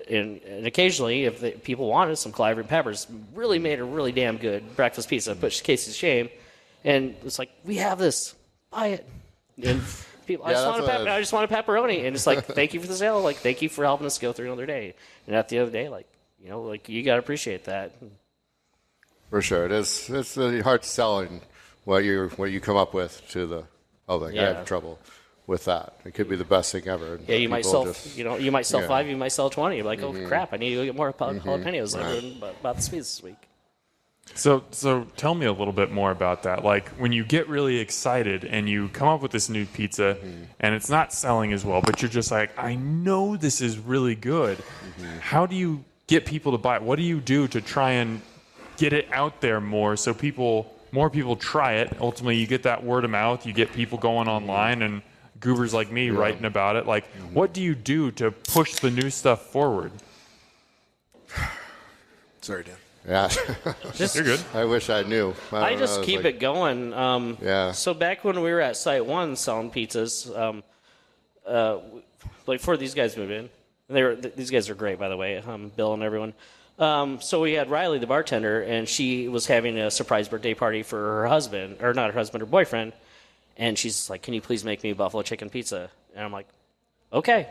occasionally, if people wanted some clary peppers, really made a really damn good breakfast pizza, put Casey to shame. And it's like, we have this, buy it. And people, I just want a pepperoni. And it's like, thank you for the sale. Thank you for helping us go through another day. And at the end of the day, you got to appreciate that. For sure. It's really hard selling what you come up with to the public. Yeah. I have trouble with that. It could be the best thing ever. Yeah, you might sell 5, you might sell 20. You're like, oh crap, I need to go get more jalapenos. About the speed this week. So tell me a little bit more about that. When you get really excited and you come up with this new pizza and it's not selling as well, but you're just like, I know this is really good. How do you get people to buy it? What do you do to try and get it out there more so more people try it? Ultimately, you get that word of mouth. You get people going online and goobers like me writing about it. What do you do to push the new stuff forward? Sorry, Dan. Yeah. Just, You're good. I wish I knew. I don't just know, keep like, it going. Yeah. So back when we were at Site 1 selling pizzas, like before these guys moved in, these guys are great, by the way, Bill and everyone. So we had Riley, the bartender, and she was having a surprise birthday party for her husband, or not her husband, her boyfriend. And she's like, "Can you please make me a buffalo chicken pizza?" And I'm like, "Okay."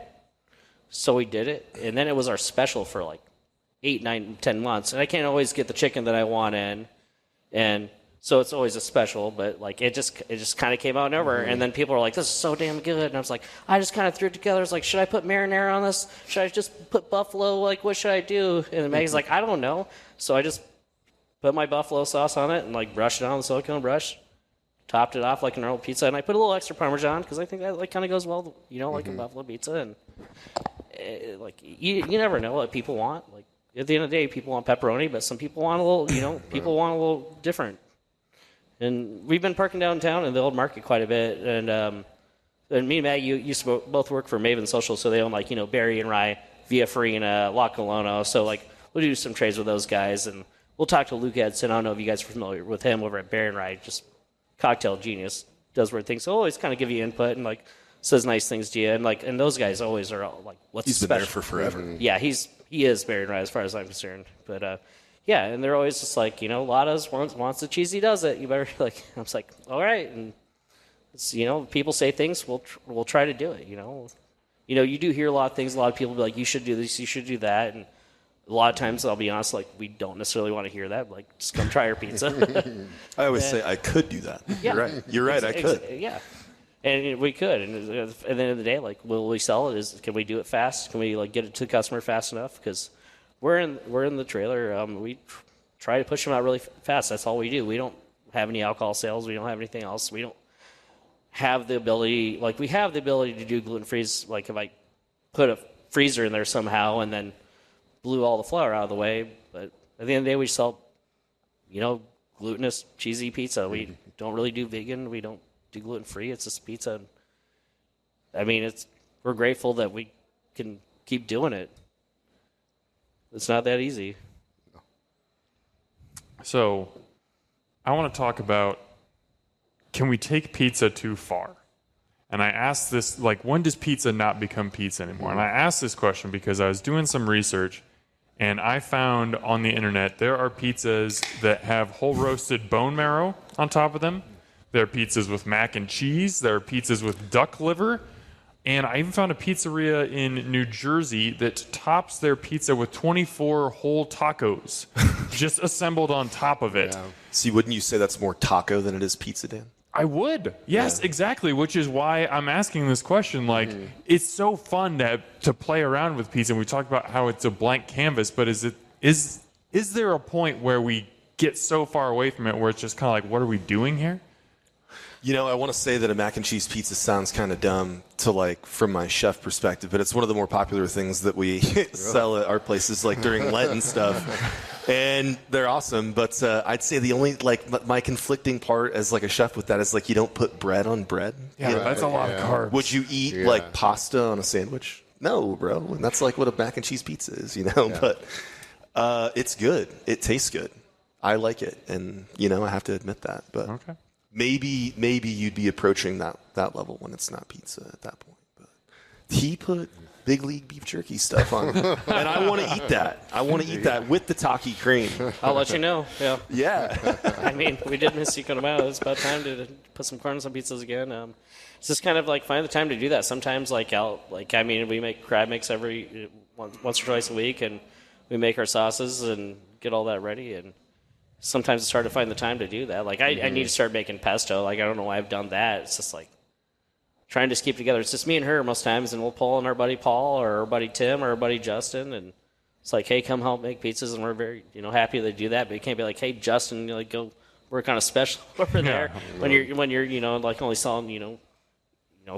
So we did it, and then it was our special for like 8, 9, 10 months. And I can't always get the chicken that I want in, and so it's always a special. But like it just kind of came out of nowhere. And then people were like, "This is so damn good," and I was like, I just kind of threw it together. I was like, "Should I put marinara on this? Should I just put buffalo? Like, what should I do?" And Maggie's like, "I don't know." So I just put my buffalo sauce on it and like brushed it on the silicone brush. Topped it off like a normal pizza, and I put a little extra Parmesan because I think that like kind of goes well, like a buffalo pizza. And like you never know what people want. Like at the end of the day, people want pepperoni, but some people want a little, people want a little different. And we've been parking downtown in the old market quite a bit, and me and Maggie used to both work for Maven Social, so they own like Berry and Rye, Via Farina, La Colono. So like we'll do some trades with those guys, and we'll talk to Luke Edson. I don't know if you guys are familiar with him over at Berry and Rye, just cocktail genius, does weird things. So always kind of give you input and like says nice things to you, and those guys always are all like, "What's He's special?" been there for forever. Yeah, he is Barry Rye as far as I'm concerned. But yeah, and they're always just like, Lotto's wants the cheesy does it. You better like. I was like, all right, and it's, people say things, we'll try to do it. You do hear a lot of things. A lot of people be like, you should do this, you should do that, and a lot of times, I'll be honest, like, we don't necessarily want to hear that. Like, just come try our pizza. I always say I could do that. Yeah. You're right. You're right. I could. Yeah. And we could. And at the end of the day, like, will we sell it? Can we do it fast? Can we, like, get it to the customer fast enough? Because we're in the trailer. We try to push them out really fast. That's all we do. We don't have any alcohol sales. We don't have anything else. We don't have the ability. Like, we have the ability to do gluten-free. Like, if I put a freezer in there somehow and then blew all the flour out of the way, but at the end of the day, we sell, glutinous, cheesy pizza. We don't really do vegan. We don't do gluten-free. It's just pizza. I mean, we're grateful that we can keep doing it. It's not that easy. So, I want to talk about, can we take pizza too far? And I asked this, like, when does pizza not become pizza anymore? And I asked this question because I was doing some research, and I found on the internet there are pizzas that have whole roasted bone marrow on top of them. There are pizzas with mac and cheese. There are pizzas with duck liver. And I even found a pizzeria in New Jersey that tops their pizza with 24 whole tacos just assembled on top of it. Yeah. See, wouldn't you say that's more taco than it is pizza, Dan? I would. Yes, exactly, which is why I'm asking this question. Like, it's so fun to play around with pizza. And we talked about how it's a blank canvas, but is there a point where we get so far away from it where it's just kind of like, what are we doing here? I want to say that a mac and cheese pizza sounds kind of dumb from my chef perspective, but it's one of the more popular things that we sell at our places, like during Lent and stuff. And they're awesome, but I'd say the only, my conflicting part as, a chef with that is, you don't put bread on bread. Yeah, that's a lot of carbs. Would you eat, pasta on a sandwich? No, bro. And that's, what a mac and cheese pizza is, Yeah. But it's good. It tastes good. I like it, and, I have to admit that. But Okay. Maybe you'd be approaching that level when it's not pizza at that point. But he put big league beef jerky stuff on, and I want to eat that. I want to eat that with the taki cream. I'll let you know. Yeah. Yeah. I mean, we did miss Cinco de Mayo. It's about time to put some corn on some pizzas again. It's just kind of find the time to do that. Sometimes we make crab mix every once or twice a week, and we make our sauces and get all that ready. And sometimes it's hard to find the time to do that. I need to start making pesto. I don't know why I've done that. It's just trying to just keep together. It's just me and her most times, and we'll pull in our buddy Paul or our buddy Tim or our buddy Justin, and it's like, hey, come help make pizzas, and we're very happy to do that. But you can't be like, hey, Justin, go work on a special over there when you're only selling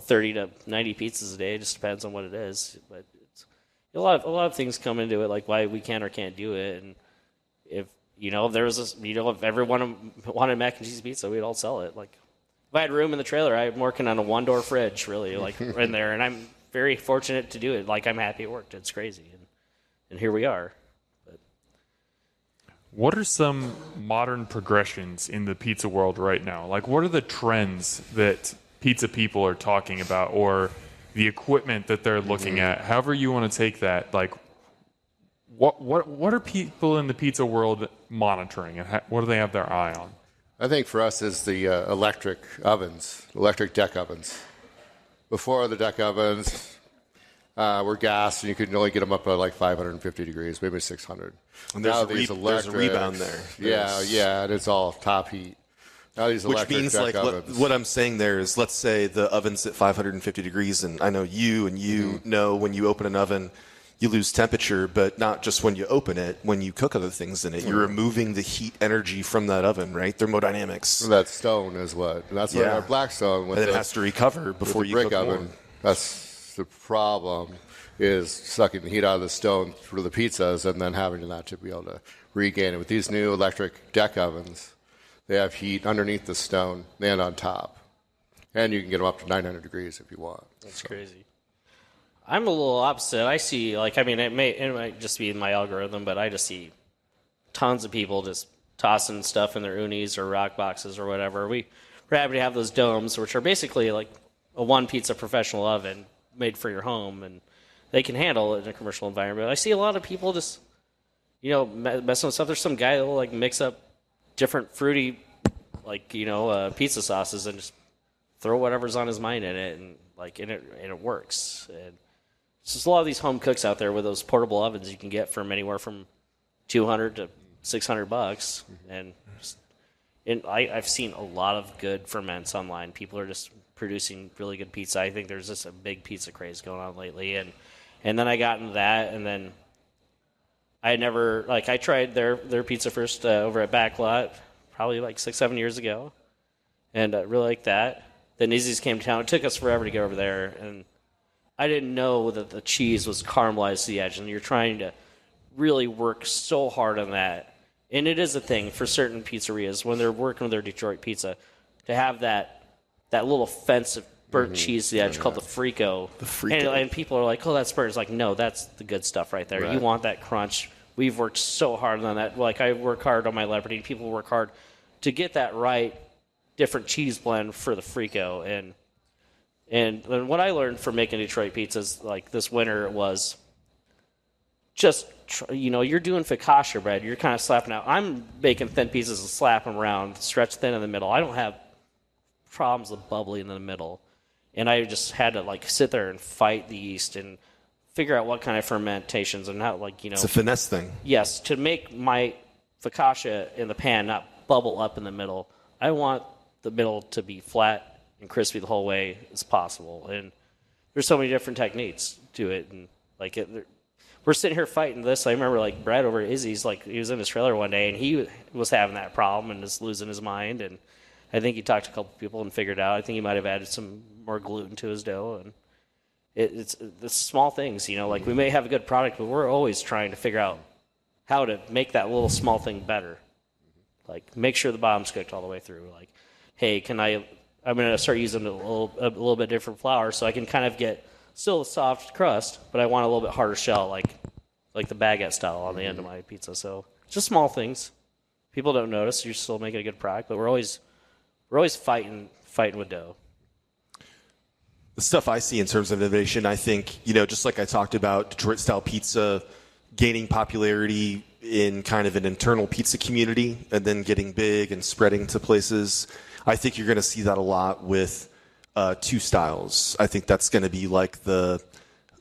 30 to 90 pizzas a day. It just depends on what it is. But it's a lot of things come into it, like why we can or can't do it, and if there was if everyone wanted mac and cheese pizza, we'd all sell it. If I had room in the trailer, I'm working on a one-door fridge, really, in there, and I'm very fortunate to do it. I'm happy it worked. It's crazy, and here we are. But what are some modern progressions in the pizza world right now? Like, what are the trends that pizza people are talking about, or the equipment that they're looking at? However you want to take that. Like, what are people in the pizza world monitoring, and what do they have their eye on? I think for us is the electric ovens, electric deck ovens. Before the deck ovens were gas, and you could only get them up to like 550 degrees, maybe 600. And now there's a rebound there. Yeah, and it's all top heat. Now these Which electric means, deck like, ovens. what I'm saying there is, let's say the oven's at 550 degrees, and I know you know when you open an oven, you lose temperature, but not just when you open it, when you cook other things in it. You're removing the heat energy from that oven, right? Thermodynamics. That stone is what. That's what our black stone. And it has to recover before you brick cook oven. more. That's the problem, is sucking the heat out of the stone through the pizzas and then having not to be able to regain it. With these new electric deck ovens, they have heat underneath the stone and on top. And you can get them up to 900 degrees if you want. That's crazy. I'm a little opposite. I see, it might just be in my algorithm, but I just see tons of people just tossing stuff in their unis or rock boxes or whatever. We're happy to have those domes, which are basically like a one pizza professional oven made for your home, and they can handle it in a commercial environment. I see a lot of people just, messing with stuff. There's some guy that'll like mix up different fruity, pizza sauces and just throw whatever's on his mind in it, and it works. And it's just a lot of these home cooks out there with those portable ovens you can get from anywhere from $200 to $600, and I've seen a lot of good ferments online. People are just producing really good pizza. I think there's just a big pizza craze going on lately, and then I got into that, and then I tried their pizza first over at Backlot probably like 6-7 years ago, and I really liked that. Then Izzy's came to town. It took us forever to get over there, and I didn't know that the cheese was caramelized to the edge, and you're trying to really work so hard on that. And it is a thing for certain pizzerias when they're working with their Detroit pizza to have that little fence of burnt cheese to the edge called the frico. The frico. And people are like, oh, that's burnt. It's like, no, that's the good stuff right there. Right. You want that crunch. We've worked so hard on that. Like, I work hard on my Leopardine. People work hard to get that right different cheese blend for the frico. And what I learned from making Detroit pizzas like this winter was just, you're doing focaccia bread. You're kind of slapping out. I'm making thin pieces and slapping them around, stretch thin in the middle. I don't have problems with bubbly in the middle. And I just had to sit there and fight the yeast and figure out what kind of fermentations and how, It's a finesse thing. Yes, to make my focaccia in the pan not bubble up in the middle. I want the middle to be flat and crispy the whole way as possible. And there's so many different techniques to it. And we're sitting here fighting this. I remember Brad over at Izzy's, he was in his trailer one day and he was having that problem and just losing his mind. And I think he talked to a couple people and figured out. I think he might have added some more gluten to his dough. And it's small things, we may have a good product, but we're always trying to figure out how to make that little small thing better. Make sure the bottom's cooked all the way through. Hey, I'm going to start using a little bit different flour so I can kind of get still a soft crust, but I want a little bit harder shell, like the baguette style on the end of my pizza. So just small things. People don't notice. You're still making a good product, but we're always fighting with dough. The stuff I see in terms of innovation, I think, just like I talked about Detroit-style pizza gaining popularity in kind of an internal pizza community and then getting big and spreading to places. I think you're going to see that a lot with two styles. I think that's going to be like the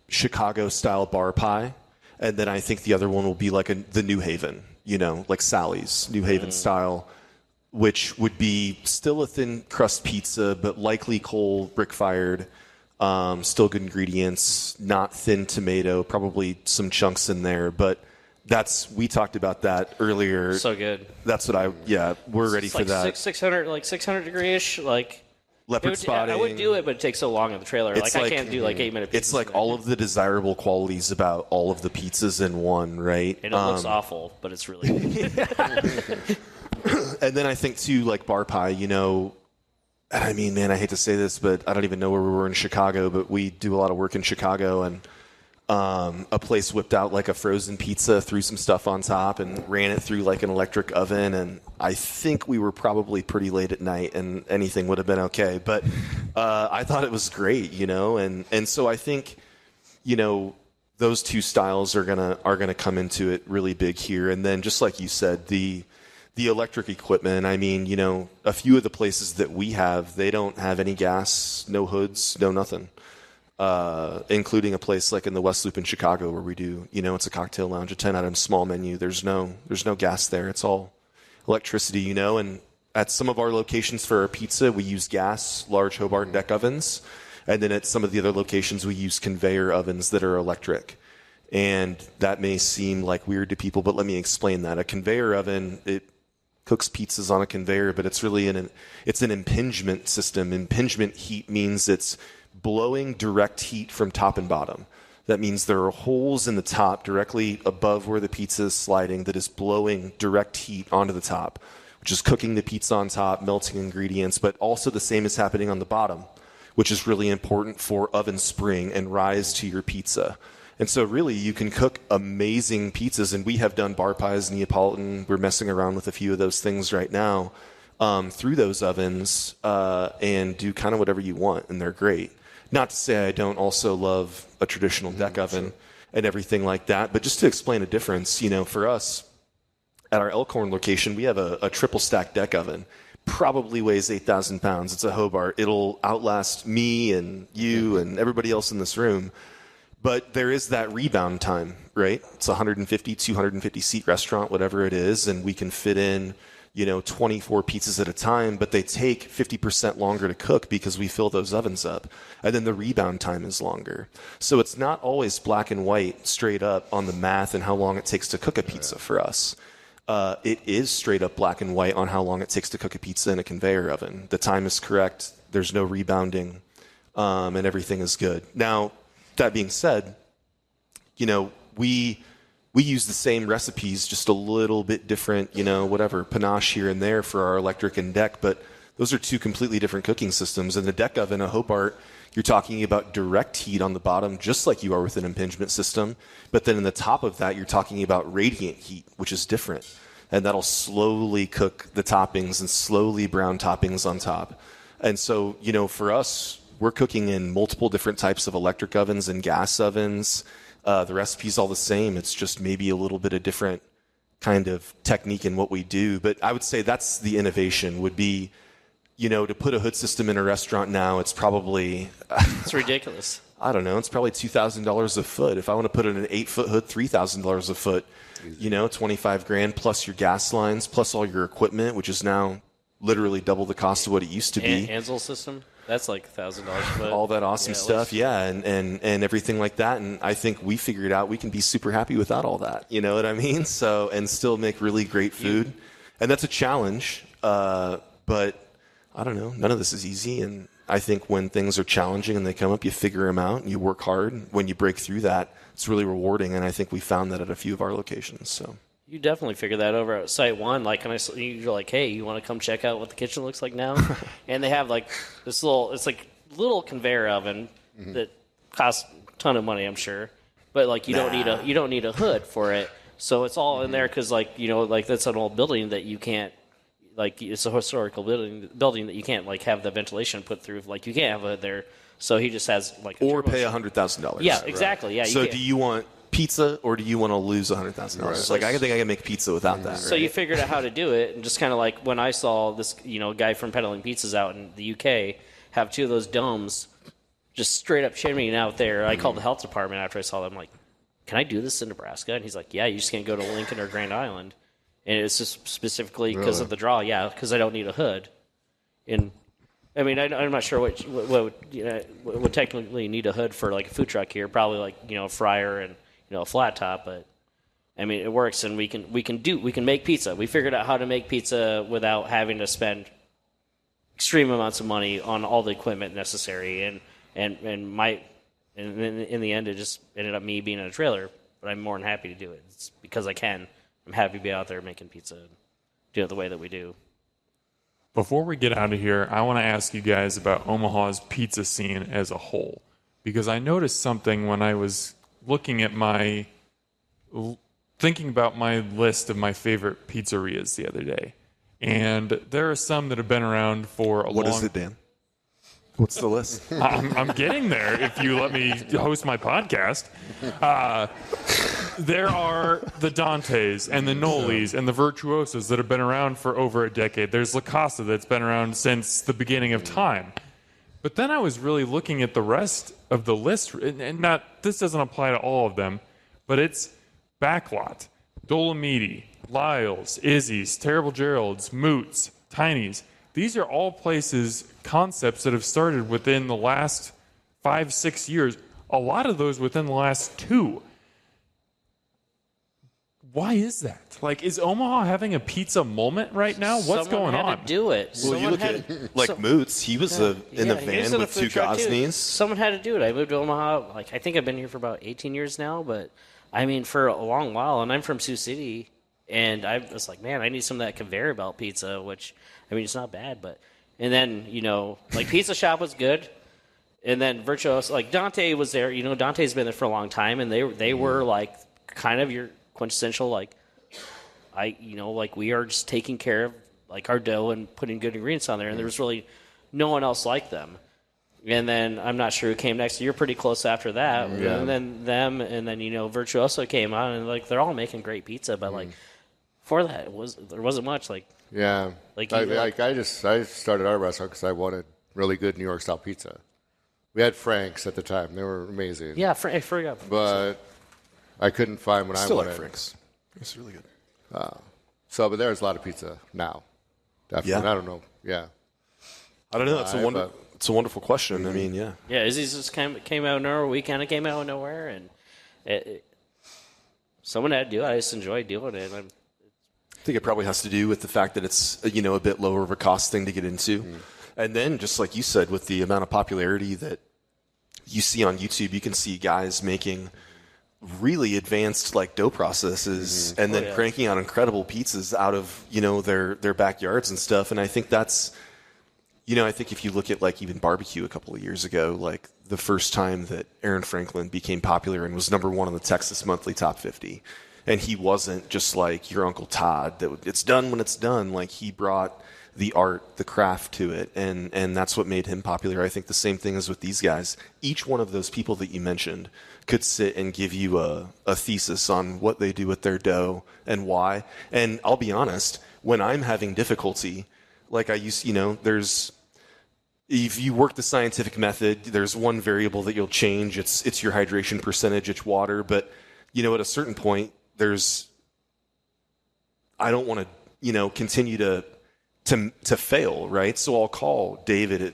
Chicago-style bar pie, and then I think the other one will be like the New Haven, like Sally's New Haven style, which would be still a thin crust pizza, but likely coal brick-fired, still good ingredients, not thin tomato, probably some chunks in there, but we talked about that earlier. So good. That's what we're ready for that. 600 degree-ish, leopard spotting. I would do it, but it takes so long in the trailer. I can't do 8-minute pizzas. It's like all of the desirable qualities about all of the pizzas in one, right? And it looks awful, but it's really good. And then I think too, bar pie, I mean, man, I hate to say this, but I don't even know where we were in Chicago, but we do a lot of work in Chicago, and A place whipped out like a frozen pizza, threw some stuff on top, and ran it through like an electric oven. And I think we were probably pretty late at night, and anything would have been okay. But I thought it was great, and so I think, those two styles are gonna come into it really big here. And then just like you said, the electric equipment. I mean, a few of the places that we have, they don't have any gas, no hoods, no nothing. Including a place like in the West Loop in Chicago where we do, it's a cocktail lounge, a 10-item small menu. There's no gas there. It's all electricity, and at some of our locations for our pizza, we use gas, large Hobart deck ovens. And then at some of the other locations, we use conveyor ovens that are electric. And that may seem like weird to people, but let me explain that. A conveyor oven, it cooks pizzas on a conveyor, but it's really it's an impingement system. Impingement heat means it's blowing direct heat from top and bottom. That means there are holes in the top directly above where the pizza is sliding that is blowing direct heat onto the top, which is cooking the pizza on top, melting ingredients, but also the same is happening on the bottom, which is really important for oven spring and rise to your pizza. And so really you can cook amazing pizzas, and we have done bar pies, Neapolitan. We're messing around with a few of those things right now through those ovens and do kind of whatever you want, and they're great. Not to say I don't also love a traditional deck oven and everything like that, but just to explain a difference, for us at our Elkhorn location, we have a triple stack deck oven. Probably weighs 8,000 pounds. It's a Hobart. It'll outlast me and you and everybody else in this room. But there is that rebound time, right? It's a 150, 250 seat restaurant, whatever it is, and we can fit in 24 pizzas at a time, but they take 50% longer to cook because we fill those ovens up. And then the rebound time is longer. So it's not always black and white straight up on the math and how long it takes to cook a pizza for us. It is straight up black and white on how long it takes to cook a pizza in a conveyor oven. The time is correct. There's no rebounding, and everything is good. Now, that being said, we use the same recipes, just a little bit different, whatever, panache here and there for our electric and deck, but those are two completely different cooking systems. In the deck oven, a Hobart, you're talking about direct heat on the bottom, just like you are with an impingement system, but then in the top of that, you're talking about radiant heat, which is different, and that'll slowly cook the toppings and slowly brown toppings on top. And so, for us, we're cooking in multiple different types of electric ovens and gas ovens. The recipe's all the same. It's just maybe a little bit of different kind of technique in what we do. But I would say that's the innovation would be, to put a hood system in a restaurant now, it's probably... It's ridiculous. I don't know. It's probably $2,000 a foot. If I want to put in an 8-foot hood, $3,000 a foot, $25,000 plus your gas lines, plus all your equipment, which is now literally double the cost of what it used to be. Ansel system? That's like $1,000 a foot. All that awesome stuff, and everything like that. And I think we figured out we can be super happy without all that. You know what I mean? So, and still make really great food. And that's a challenge. But I don't know. None of this is easy. And I think when things are challenging and they come up, you figure them out and you work hard. When you break through that, it's really rewarding. And I think we found that at a few of our locations. So. You definitely figured that over at Site 1. Like, you're like, hey, you want to come check out what the kitchen looks like now? And they have, like, this little conveyor oven that costs a ton of money, I'm sure. But, like, you don't need a hood for it. So it's all in there because, like, that's an old building that you can't, like, it's a historical building that you can't, like, have the ventilation put through. Like, you can't have a hood there. So he just has, like, or pay $100,000. Yeah, exactly. Yeah. So do you want pizza, or do you want to lose $100,000? Right. Like, I think I can make pizza without that. So you figured out how to do it, and just kind of like when I saw this, guy from Peddling Pizzas out in the UK have two of those domes just straight up shimmying out there. I called the health department after I saw them. Like, can I do this in Nebraska? And he's like, yeah, you just can't go to Lincoln or Grand Island. And it's just specifically because of the draw. Yeah, because I don't need a hood. And I mean, I'm not sure what would technically need a hood for, like, a food truck here. Probably like a fryer and a flat top, but I mean, it works, and we can make pizza. We figured out how to make pizza without having to spend extreme amounts of money on all the equipment necessary. And in the end, it just ended up me being in a trailer. But I'm more than happy to do it. It's because I can. I'm happy to be out there making pizza, and do it the way that we do. Before we get out of here, I want to ask you guys about Omaha's pizza scene as a whole, because I noticed something when I was looking at thinking about my list of my favorite pizzerias the other day, and there are some that have been around for a long. What is it, Dan? What's the list? I'm getting there. If you let me host my podcast, there are the Dantes and the Nolis and the Virtuosos that have been around for over a decade. There's La Casa that's been around since the beginning of time. But then I was really looking at the rest of the list, and this doesn't apply to all of them, but it's Backlot, Dolomiti, Lyle's, Izzy's, Terrible Gerald's, Moots, Tiny's. These are all places, concepts that have started within the last 5-6 years. A lot of those within the last 2. Why is that? Like, is Omaha having a pizza moment right now? What's going on? Someone had to do it. Well, you look at Moots. He was in a van with 2 Gosneys. Someone had to do it. I moved to Omaha. Like, I think I've been here for about 18 years now, but I mean, for a long while. And I'm from Sioux City, and I was like, man, I need some of that conveyor belt pizza, which, I mean, it's not bad, but. And then, like, Pizza Shop was good. And then Virtuoso, like, Dante was there. Dante's been there for a long time, and they were, like, kind of your quintessential, like, we are just taking care of, like, our dough and putting good ingredients on there. And there was really no one else like them. And then I'm not sure who came next. You're pretty close after that. Yeah. And then them, and then, Virtuoso came on, and, like, they're all making great pizza. But, like, before that, there wasn't much, like. Yeah. I started our restaurant because I wanted really good New York style pizza. We had Frank's at the time; they were amazing. Yeah, I forgot. But I couldn't find what I wanted. Like Frank's. It's really good. But there's a lot of pizza now. Definitely. Yeah. I don't know. Yeah. I don't know. It's a wonderful question. I mean, yeah. Yeah, Izzy's just came out of nowhere. We kind of came out of nowhere, and someone had to do it. I just enjoyed doing it. I think it probably has to do with the fact that it's a bit lower of a cost thing to get into. And then, just like you said, with the amount of popularity that you see on YouTube, you can see guys making really advanced like dough processes and then cranking out incredible pizzas out of their backyards and stuff. And I think that's I think if you look at like even barbecue a couple of years ago, like the first time that Aaron Franklin became popular and was number 1 on the Texas Monthly Top 50. And he wasn't just like your Uncle Todd that it's done when it's done. Like he brought the art, the craft to it, and that's what made him popular. I think the same thing is with these guys. Each one of those people that you mentioned could sit and give you a thesis on what they do with their dough and why. And I'll be honest, when I'm having difficulty, like I used, there's if you work the scientific method, there's one variable that you'll change. It's your hydration percentage, it's water, but at a certain point. I don't want to, continue to fail, right? So I'll call David at,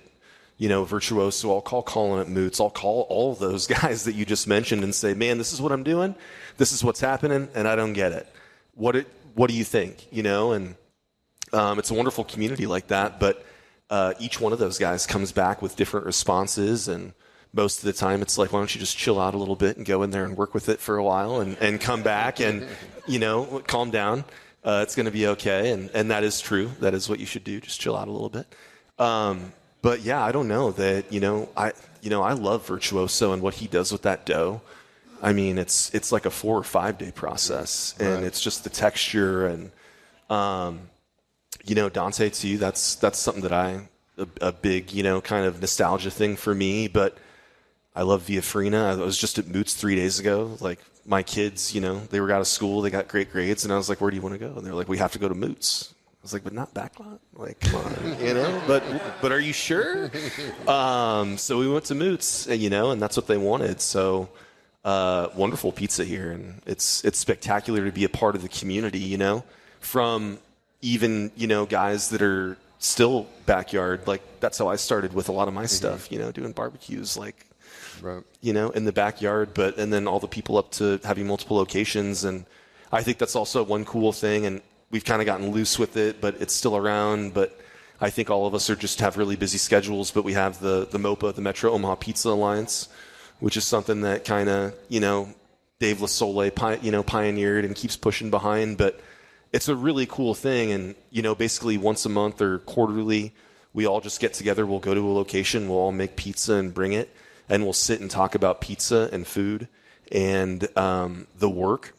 Virtuoso. I'll call Colin at Moots. I'll call all of those guys that you just mentioned and say, man, this is what I'm doing. This is what's happening, and I don't get it. What do you think? And it's a wonderful community like that, but each one of those guys comes back with different responses, and most of the time it's like, why don't you just chill out a little bit and go in there and work with it for a while and come back and, calm down. It's going to be okay. And that is true. That is what you should do. Just chill out a little bit. But yeah, I don't know that, I love Virtuoso and what he does with that dough. I mean, it's like a 4 or 5 day process, and it's just the texture and, Dante too. That's something that a big, kind of nostalgia thing for me, but I love Via Farina. I was just at Moots 3 days ago. Like my kids, they were out of school. They got great grades. And I was like, where do you want to go? And they're like, we have to go to Moots. I was like, but not Backlot? Like, come on, but are you sure? So we went to Moots, and that's what they wanted. So wonderful pizza here. And it's spectacular to be a part of the community, from even, guys that are still backyard. Like that's how I started with a lot of my stuff, doing barbecues, like, right. In the backyard, and then all the people up to having multiple locations. And I think that's also one cool thing. And we've kind of gotten loose with it, but it's still around. But I think all of us have really busy schedules, but we have the MOPA, the Metro Omaha Pizza Alliance, which is something that kind of, Dave LaSole, pioneered and keeps pushing behind. But it's a really cool thing. And, basically once a month or quarterly, we all just get together. We'll go to a location. We'll all make pizza and bring it. And we'll sit and talk about pizza and food and the work,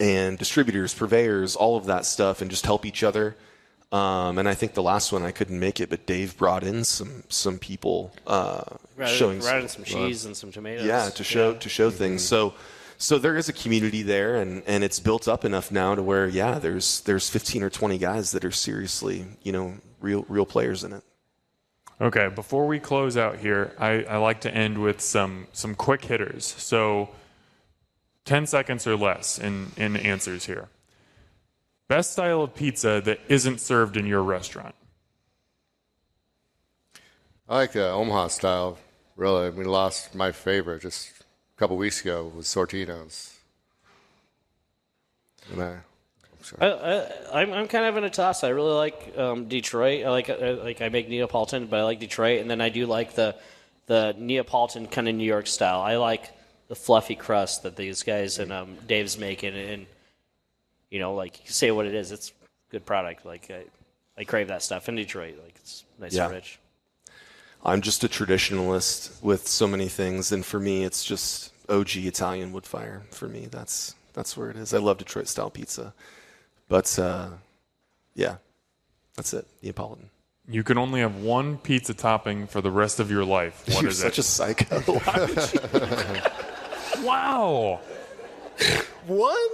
and distributors, purveyors, all of that stuff, and just help each other. And I think the last one I couldn't make it, but Dave brought in some people showing some cheese and some tomatoes. Yeah, to show things. So there is a community there, and it's built up enough now to where there's 15 or 20 guys that are seriously real players in it. Okay, before we close out here, I like to end with some quick hitters. So 10 seconds or less in answers here. Best style of pizza that isn't served in your restaurant? I like the Omaha style, really. We lost my favorite just a couple weeks ago with Sortino's. And I'm kind of in a toss. I really like Detroit. I make Neapolitan, but I like Detroit, and then I do like the Neapolitan kind of New York style. I like the fluffy crust that these guys and Dave's making, and say what it is. It's good product. I crave that stuff in Detroit. It's nice and rich. I'm just a traditionalist with so many things, and for me, it's just OG Italian wood fire. For me, that's where it is. I love Detroit style pizza, but that's it. Neapolitan. You can only have one pizza topping for the rest of your life. What You're is such it? a psycho. Wow. One?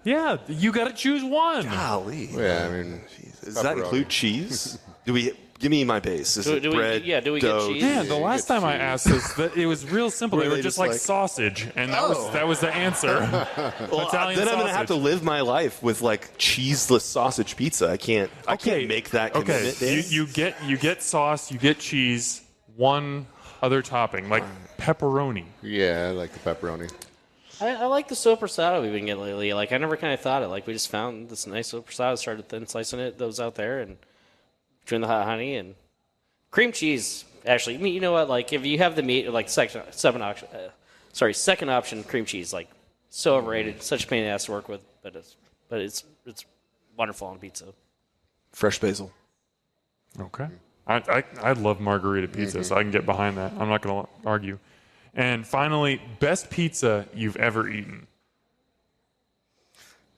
Yeah, you got to choose one. Golly. yeah, I mean, Does that include cheese? Give me my base. Is it bread, do we dough? get cheese? Man, the last time I asked this, it was real simple. Were They were they just just like sausage, and that was the answer. Well, Italian then I'm sausage. gonna have to live my life with cheeseless sausage pizza. I can't make that commitment. Dan. You get sauce, you get cheese, one other topping like pepperoni. yeah, I like the pepperoni. I like the soppressata we've been getting lately. I never kind of thought it. We just found this nice soppressata, started thin slicing those out there, and between the hot honey and cream cheese. Actually, you know what? If you have the meat, second option, cream cheese. So overrated, such a pain in the ass to work with, but it's wonderful on pizza. Fresh basil. Okay. I love margarita pizza, so I can get behind that. I'm not going to argue. And finally, best pizza you've ever eaten?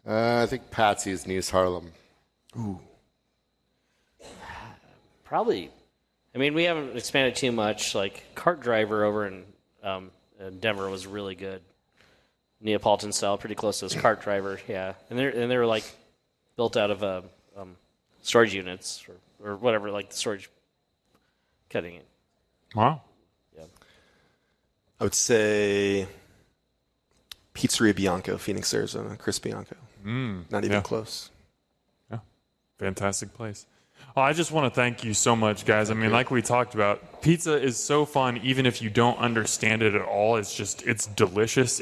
I think Patsy's in East Harlem. Ooh. Probably. I mean, we haven't expanded too much. Cart Driver over in Denver was really good. Neapolitan style, pretty close to this Cart Driver, yeah. And they're built out of storage units or whatever, the storage cutting it. Wow. Yeah. I would say Pizzeria Bianco, Phoenix, Arizona. Chris Bianco. Not even close. Yeah. Fantastic place. Well, I just want to thank you so much, guys. I mean, like we talked about, pizza is so fun, even if you don't understand it at all. It's delicious.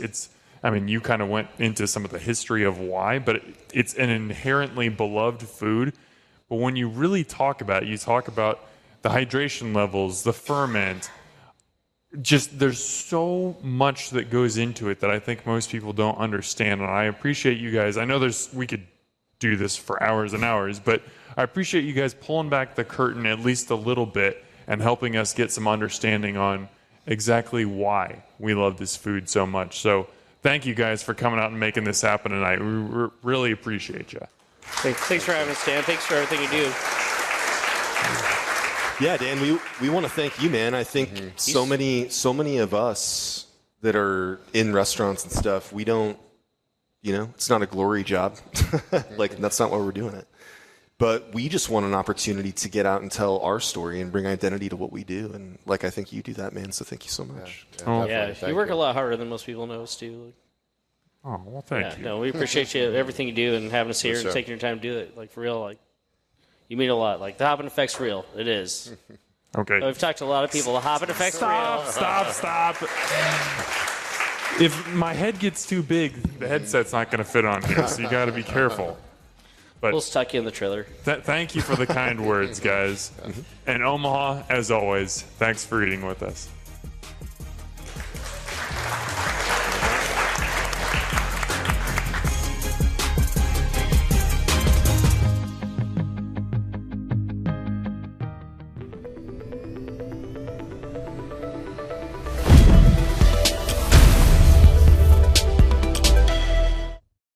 You kind of went into some of the history of why, but it's an inherently beloved food. But when you really talk about it, you talk about the hydration levels, the ferment. There's so much that goes into it that I think most people don't understand. And I appreciate you guys. I know we could do this for hours and hours, but I appreciate you guys pulling back the curtain at least a little bit and helping us get some understanding on exactly why we love this food so much. So thank you guys for coming out and making this happen tonight. We really appreciate you. Thanks for having us, Dan. Thanks for everything you do. Yeah, Dan, we want to thank you, man. I think so many of us that are in restaurants and stuff, we don't, it's not a glory job. That's not why we're doing it. But we just want an opportunity to get out and tell our story and bring identity to what we do. And I think you do that, man. So thank you so much. Yeah, you work a lot harder than most people know us to. Oh, well, thank you. No, we appreciate you, everything you do, and having us here and taking your time to do it. For real, you mean a lot. The Hoppen Effect's real. It is. Okay. We've talked to a lot of people. The Hoppen Effect's real. Stop. If my head gets too big, the headset's not going to fit on here, so you got to be careful. But we'll stuck you in the trailer. Thank you for the kind words, guys. And Omaha, as always, thanks for eating with us.